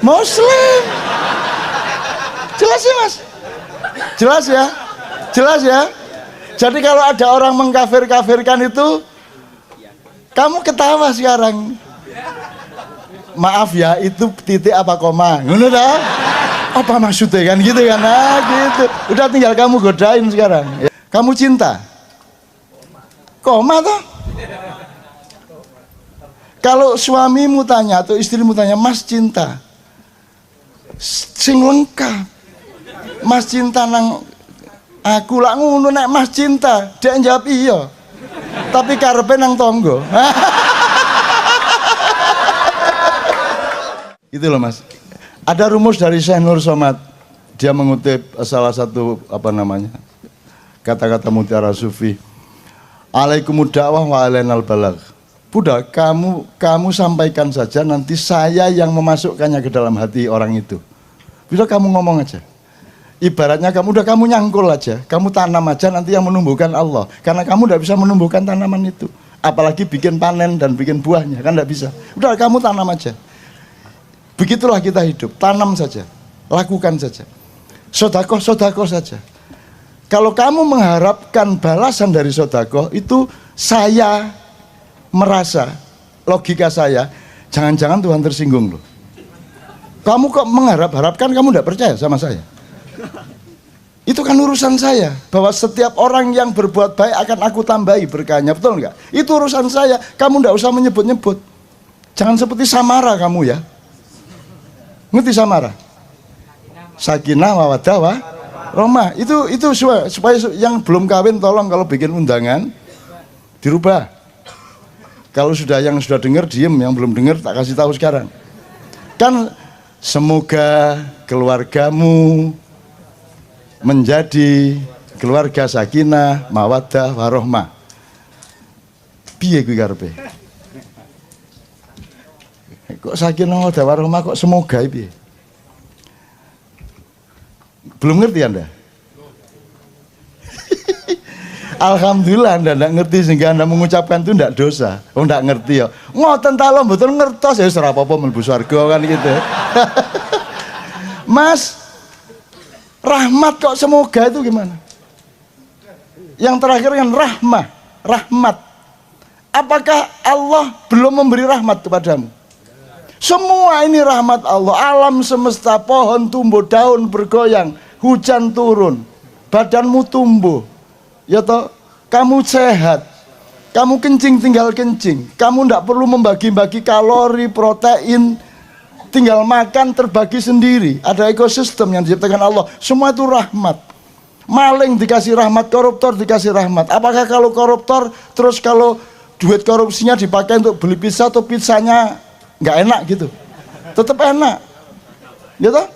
muslim. Jelas ya Mas? Jelas ya? Jelas ya? Jadi kalau ada orang mengkafir-kafirkan itu, kamu ketawa sekarang. Maaf ya, itu titik apa koma? Ngono dah? Apa maksudnya kan gitu kan? Nah gitu. Udah tinggal kamu godain sekarang. Kamu cinta? Koma toh? Kalau suamimu tanya atau istrimu tanya, Mas cinta? Sing lengkap. Mas cinta nang aku lak ngono nek Mas cinta, dia jawab iya. Tapi karepe nang tonggo. Itu loh Mas. Ada rumus dari Syekh Nur Somad. Dia mengutip salah satu kata-kata mutiara sufi. Alaikumud da'wah wa alainal balagh. Buddha, kamu sampaikan saja, nanti saya yang memasukkannya ke dalam hati orang itu. Bisa kamu ngomong aja. Ibaratnya kamu nyangkul aja, kamu tanam aja, nanti yang menumbuhkan Allah. Karena kamu tidak bisa menumbuhkan tanaman itu. Apalagi bikin panen dan bikin buahnya, kan tidak bisa. Udah kamu tanam aja. Begitulah kita hidup, tanam saja, lakukan saja. Sodakoh saja. Kalau kamu mengharapkan balasan dari sodakoh, itu saya merasa, logika saya, jangan-jangan Tuhan tersinggung loh. Kamu kok mengharapkan, kamu tidak percaya sama saya. Itu kan urusan saya, bahwa setiap orang yang berbuat baik akan aku tambahi berkahnya, betul enggak? Itu urusan saya, kamu tidak usah menyebut-nyebut. Jangan seperti Samara kamu ya. Ngerti Samara? Sakinah mawaddah warahmah. Itu supaya yang belum kawin tolong kalau bikin undangan dirubah. Kalau yang sudah dengar diem, yang belum dengar tak kasih tahu sekarang. Kan semoga keluargamu menjadi keluarga sakinah mawaddah warahmah. Piye kuwi karepe? Kok sakinah mawaddah warahmah kok semoga piye? Belum ngerti Anda? Alhamdulillah Anda tidak ngerti sehingga Anda mengucapkan itu tidak dosa. Oh tidak ngerti ya. Ngoten ta lho mboten ngertos ya ora apa-apa mlebu swarga kan gitu. Mas, rahmat kok semoga itu gimana? Yang terakhir kan rahmat. Apakah Allah belum memberi rahmat kepadamu? Semua ini rahmat Allah. Alam semesta, pohon tumbuh, daun bergoyang, hujan turun, badanmu tumbuh. Ya toh, kamu sehat, kamu kencing tinggal kencing, kamu tidak perlu membagi-bagi kalori, protein, tinggal makan terbagi sendiri. Ada ekosistem yang diciptakan Allah. Semua itu rahmat. Maling dikasih rahmat, koruptor dikasih rahmat. Apakah kalau koruptor terus kalau duit korupsinya dipakai untuk beli pizza atau pizzanya nggak enak gitu? Tetap enak, ya toh?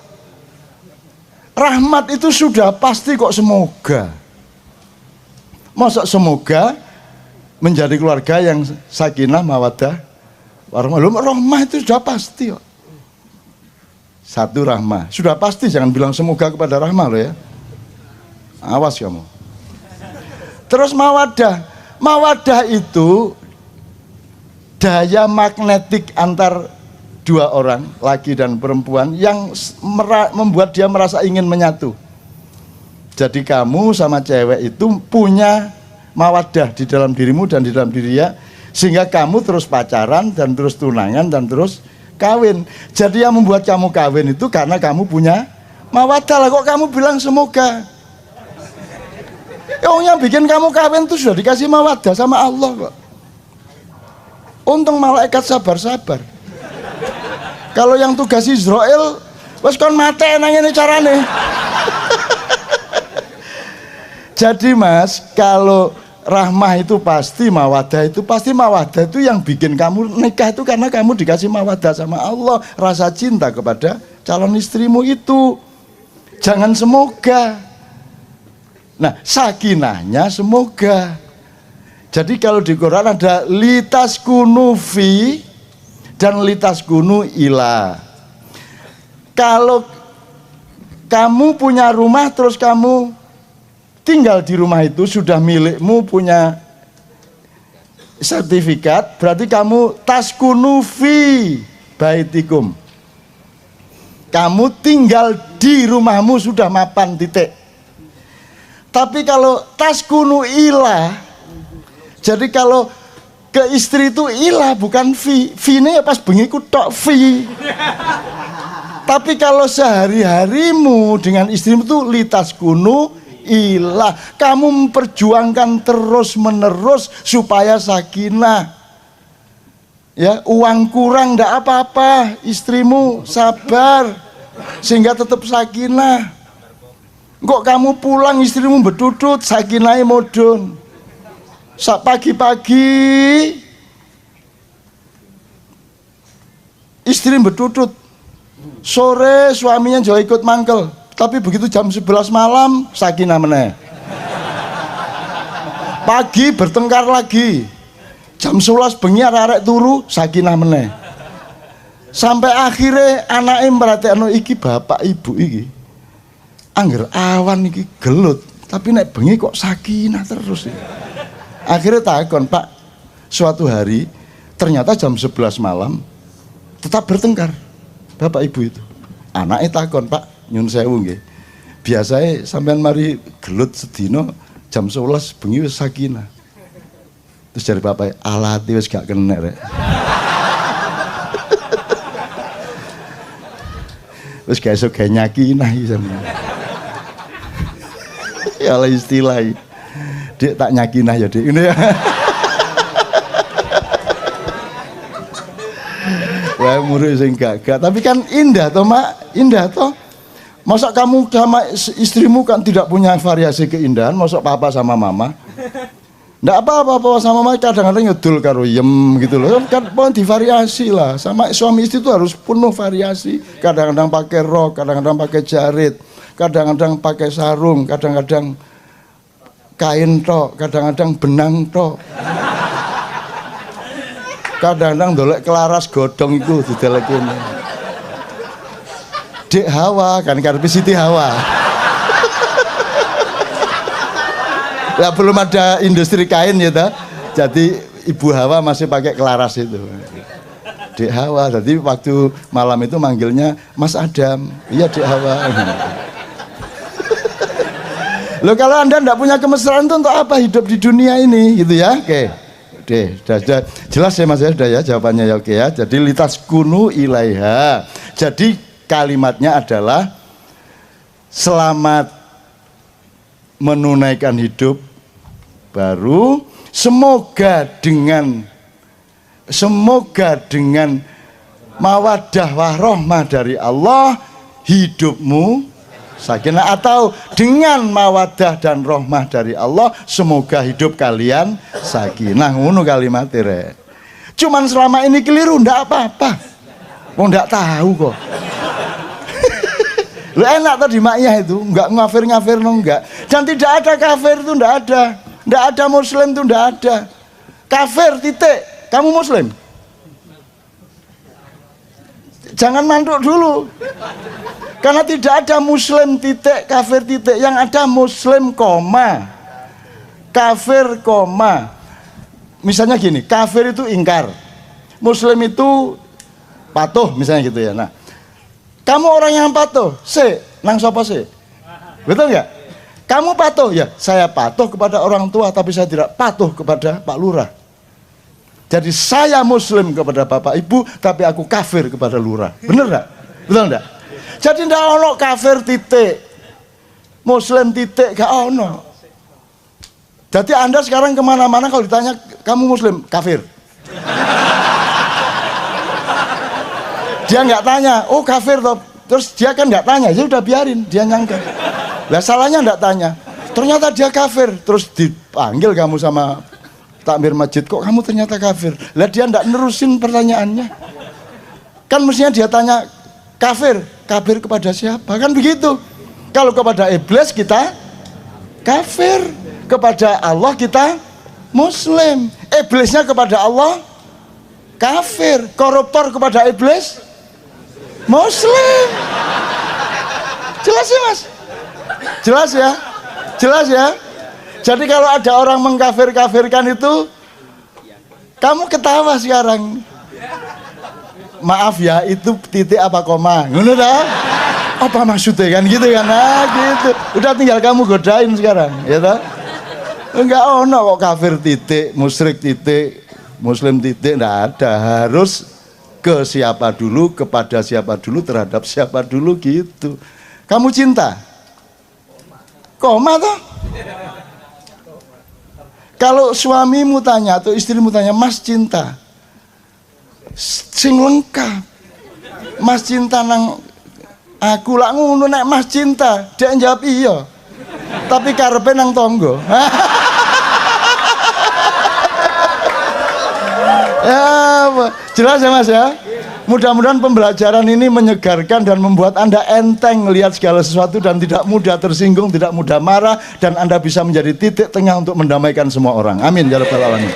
Rahmat itu sudah pasti kok semoga. Masa semoga menjadi keluarga yang sakinah mawaddah warahmah. Rahmah itu sudah pasti kok. Satu rahmah, sudah pasti, jangan bilang semoga kepada rahmah loh ya. Awas kamu. Terus mawaddah. Mawaddah itu daya magnetik antar dua orang, laki dan perempuan, yang membuat dia merasa ingin menyatu. Jadi kamu sama cewek itu punya mawaddah di dalam dirimu dan di dalam diri dia, sehingga kamu terus pacaran dan terus tunangan dan terus kawin. Jadi yang membuat kamu kawin itu karena kamu punya mawaddah. Lah kok kamu bilang semoga? Yang bikin kamu kawin itu sudah dikasih mawaddah sama Allah kok. Untung malaikat sabar-sabar. Kalau yang tugas Israel, wes kon mate nang ngene carane. Jadi Mas, kalau rahmah itu pasti, mawaddah itu pasti. Mawaddah itu yang bikin kamu nikah itu karena kamu dikasih mawaddah sama Allah, rasa cinta kepada calon istrimu itu. Jangan semoga. Nah, sakinahnya semoga. Jadi kalau di Quran ada litas kunu fi dan litas kunu ila. Kalau kamu punya rumah terus kamu tinggal di rumah itu sudah milikmu, punya sertifikat, berarti kamu taskunu fi baitikum. Kamu tinggal di rumahmu sudah mapan, titik. Tapi kalau taskunu ila, jadi kalau ke istri itu ila bukan fi. Fi ini ya pas bengi ku tok fi. Tapi kalau sehari-harimu dengan istrimu itu litas kunu ilah, kamu memperjuangkan terus menerus supaya sakinah. Ya, uang kurang ndak apa-apa, istrimu sabar sehingga tetap sakinah. Kok kamu pulang istrimu betutut, sakinahnya modun. Sak pagi-pagi istri betutut, sore suaminya juga ikut mangkel. Tapi begitu jam 11 malam, sakinah meneh. Pagi bertengkar lagi. Jam 11 bengi arek-arek turu, sakinah meneh. Sampai akhirnya anaknya merhatiin, iki bapak ibu iki. Angger awan iki gelut, tapi nek bengi kok sakinah terus. Akhirnya takon, Pak, suatu hari ternyata jam 11 malam tetap bertengkar bapak ibu itu. Anaknya takon, Pak, nyun sewu nggih. Biasanya sampean mari gelut sedina jam 11 bengi wis sakinah. Terus dari bapak, alati wis gak kena rek. Wis gak iso gawe nyakinah iki sampean. Ya lah istilah iki. Dik tak nyakinah ya, Dik. Ini ya. Wah, murid sing gagah, tapi kan indah toh, Mak. Indah toh. Masa kamu sama istrimu kan tidak punya variasi keindahan, masa papa sama mama? Nggak apa-apa, papa sama mama kadang-kadang ngedul karo yem gitu loh. Kan pohon divariasi lah. Sama suami istri itu harus penuh variasi. Kadang-kadang pakai rok, kadang-kadang pakai jarit, kadang-kadang pakai sarung, kadang-kadang kain tok, kadang-kadang benang tok. Kadang-kadang dolek kelaras godong itu didelek ini. Dek Hawa kan karena Siti Hawa. Ya belum ada industri kain ya ta. Jadi Ibu Hawa masih pakai kelaras itu. Dek Hawa. Jadi waktu malam itu manggilnya Mas Adam. Iya Dek Hawa. Loh kalau Anda tidak punya kemesraan itu untuk apa hidup di dunia ini gitu ya? Oke. Deh, sudah jelas ya Mas ya, sudah ya jawabannya ya, oke ya. Jadi litas kunu ilaiha. Jadi kalimatnya adalah selamat menunaikan hidup baru, semoga dengan mawaddah warahmah dari Allah hidupmu sakinah, atau dengan mawaddah dan rahmah dari Allah semoga hidup kalian sakinah. Ngono kalimatnya rek. Cuman selama ini keliru ndak apa-apa. Wong ndak tahu kok. Lu enak tadi maknya itu, enggak ngafir no enggak. Dan tidak ada kafir itu enggak ada. Enggak ada muslim itu enggak ada. Kafir titik. Kamu muslim? Jangan manduk dulu. Karena tidak ada muslim titik, kafir titik. Yang ada muslim koma, kafir koma. Misalnya gini, kafir itu ingkar, muslim itu patuh misalnya gitu ya. Nah, kamu orang yang patuh, nang sapa betul nggak? Kamu patuh ya, saya patuh kepada orang tua, tapi saya tidak patuh kepada Pak Lurah. Jadi saya muslim kepada bapak ibu, tapi aku kafir kepada lurah. Bener nggak? Betul nggak? Jadi ndak ono kafir titik, muslim titik, gak ono. Jadi Anda sekarang kemana-mana kalau ditanya kamu muslim, kafir. Dia nggak tanya, oh kafir toh. Terus dia kan nggak tanya, ya udah biarin, dia nyangka. Lah salahnya nggak tanya. Ternyata dia kafir, terus dipanggil kamu sama takmir masjid, kok kamu ternyata kafir. Lah dia nggak nerusin pertanyaannya. Kan mestinya dia tanya, kafir kepada siapa? Kan begitu. Kalau kepada iblis kita kafir. Kepada Allah kita muslim. Iblisnya kepada Allah kafir. Koruptor kepada iblis muslim. Jelas ya Mas? Jelas ya? Jelas ya? Jadi kalau ada orang mengkafir-kafirkan itu, kamu ketawa sekarang. Maaf ya, itu titik apa koma? Ngono dah? Apa maksudnya kan gitu kan? Nah gitu. Udah tinggal kamu godain sekarang, ya toh? Enggak ono kok kafir titik, musyrik titik, muslim titik, enggak ada. Harus ke siapa dulu, kepada siapa dulu, terhadap siapa dulu gitu. Kamu cinta? Koma toh? Kalau suamimu tanya atau istrimu tanya, Mas cinta? Sing lengkap. Mas cinta nang aku lak ngono nek Mas cinta, dia jawab iya. Tapi karepe nang tonggo. Ya, jelas ya Mas ya? Mudah-mudahan pembelajaran ini menyegarkan dan membuat Anda enteng melihat segala sesuatu dan tidak mudah tersinggung, tidak mudah marah, dan Anda bisa menjadi titik tengah untuk mendamaikan semua orang. Amin ya rabbal alamin.